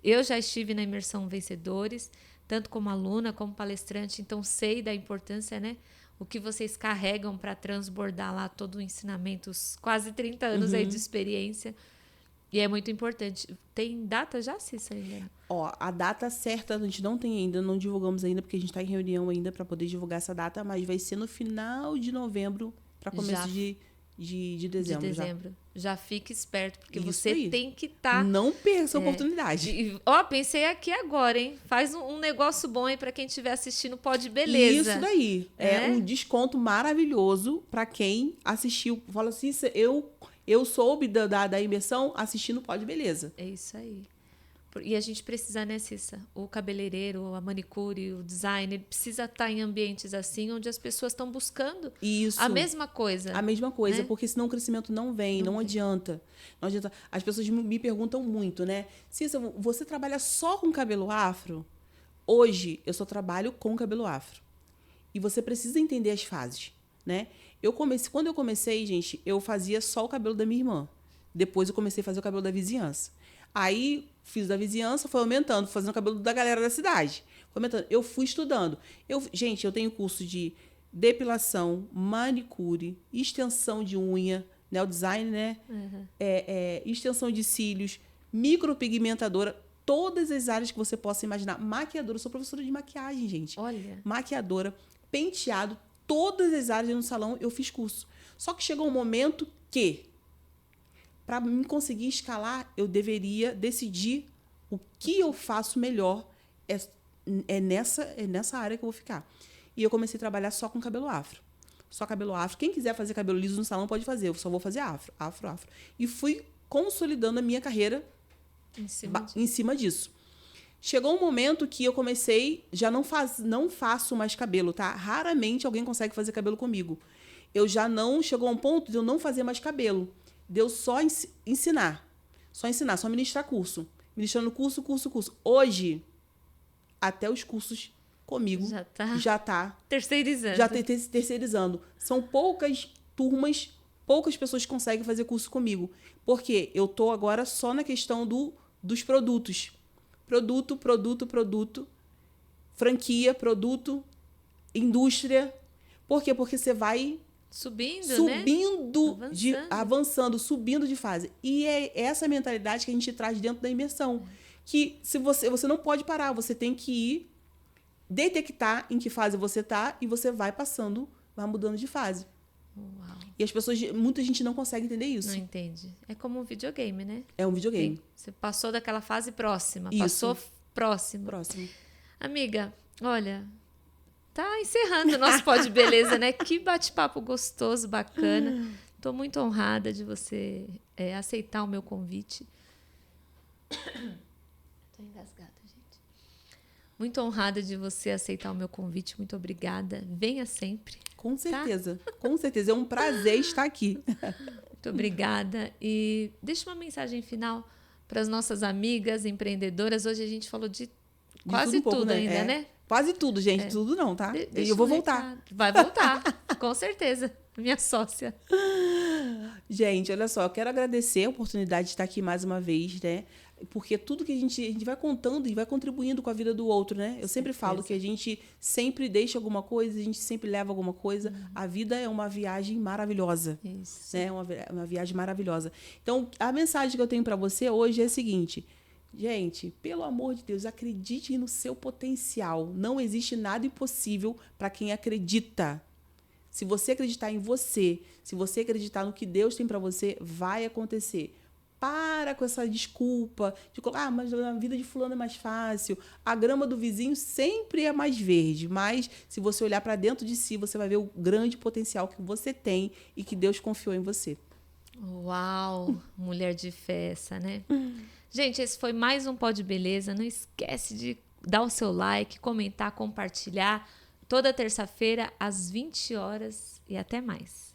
eu já estive na Imersão Vencedores, tanto como aluna, como palestrante, então sei da importância, né? O que vocês carregam para transbordar lá todo o ensinamento, os quase 30 anos aí de experiência. E é muito importante. Tem data já, Cissa?
Ó, a data certa a gente não tem ainda, não divulgamos ainda, porque a gente está em reunião ainda para poder divulgar essa data, mas vai ser no final de novembro para começo de dezembro.
Já fique esperto, porque
Isso
você
aí.
tem que estar...
Não perca essa oportunidade.
Pensei aqui agora, hein? Faz um negócio bom aí para quem estiver assistindo Pode Beleza.
Isso daí. É um desconto maravilhoso para quem assistiu. Fala assim, eu soube da imersão assistindo Pode Beleza.
É isso aí. E a gente precisa, né, Cissa? O cabeleireiro, a manicure, o designer, ele precisa estar em ambientes assim, onde as pessoas estão buscando a mesma coisa.
A mesma coisa,
né?
porque senão o crescimento não vem, não adianta. Não adianta. As pessoas me perguntam muito, né? Cissa, você trabalha só com cabelo afro? Hoje, eu só trabalho com cabelo afro. E você precisa entender as fases, né? Quando eu comecei, gente, eu fazia só o cabelo da minha irmã. Depois eu comecei a fazer o cabelo da vizinhança. Aí, fiz da vizinhança, foi aumentando, fazendo o cabelo da galera da cidade. Foi aumentando. Eu fui estudando. Gente, eu tenho curso de depilação, manicure, extensão de unha, neodesign, né? Extensão de cílios, micropigmentadora, todas as áreas que você possa imaginar. Maquiadora, eu sou professora de maquiagem, gente.
Olha.
Maquiadora, penteado, todas as áreas no salão eu fiz curso. Só que chegou um momento que, para me conseguir escalar, eu deveria decidir o que eu faço melhor. É nessa área que eu vou ficar. E eu comecei a trabalhar só com cabelo afro. Só cabelo afro. Quem quiser fazer cabelo liso no salão pode fazer. Eu só vou fazer afro. E fui consolidando a minha carreira em cima disso. Chegou um momento que eu comecei, já não faço mais cabelo, tá? Raramente alguém consegue fazer cabelo comigo. Eu já não, chegou a um ponto de eu não fazer mais cabelo. Deu só ensinar. Só ministrar curso. Ministrando curso. Hoje, até os cursos comigo já tá
terceirizando.
Já tá terceirizando. São poucas turmas, poucas pessoas que conseguem fazer curso comigo. Porque eu tô agora só na questão dos produtos. Produto, franquia, produto, indústria. Por quê? Porque você vai
subindo, né?
Avançando, subindo de fase. E é essa mentalidade que a gente traz dentro da imersão. Que se você não pode parar, você tem que ir detectar em que fase você está e você vai passando, vai mudando de fase.
Uau.
E as pessoas, muita gente não consegue entender isso.
Não entende. É como um videogame, né?
É um videogame.
Você passou daquela fase próxima.
Isso.
Passou próximo.
Próximo.
Amiga, olha, tá encerrando o nosso Pó de Beleza, né? Que bate-papo gostoso, bacana. Tô muito honrada de você aceitar o meu convite. Tô engasgada, gente. Muito honrada de você aceitar o meu convite. Muito obrigada. Venha sempre.
Com certeza. Tá? Com certeza. É um prazer estar aqui.
Muito obrigada. E deixa uma mensagem final para as nossas amigas empreendedoras. Hoje a gente falou de quase tudo
né?
ainda, né?
Quase tudo, gente. Tudo não, tá? E eu vou voltar.
Vai voltar, com certeza. Minha sócia.
Gente, olha só, eu quero agradecer a oportunidade de estar aqui mais uma vez, né? Porque tudo que a gente vai contando e vai contribuindo com a vida do outro, né? Eu sempre falo que a gente sempre deixa alguma coisa, a gente sempre leva alguma coisa. A vida é uma viagem maravilhosa.
Isso.
Né? Uma viagem maravilhosa. Então, a mensagem que eu tenho para você hoje é a seguinte. Gente, pelo amor de Deus, acredite no seu potencial. Não existe nada impossível para quem acredita. Se você acreditar em você, se você acreditar no que Deus tem para você, vai acontecer. Para com essa desculpa de colocar, mas a vida de fulano é mais fácil. A grama do vizinho sempre é mais verde. Mas se você olhar para dentro de si, você vai ver o grande potencial que você tem e que Deus confiou em você.
Uau! Mulher de fé essa, né? Gente, esse foi mais um Pó de Beleza. Não esquece de dar o seu like, comentar, compartilhar. Toda terça-feira, às 20 horas. E até mais.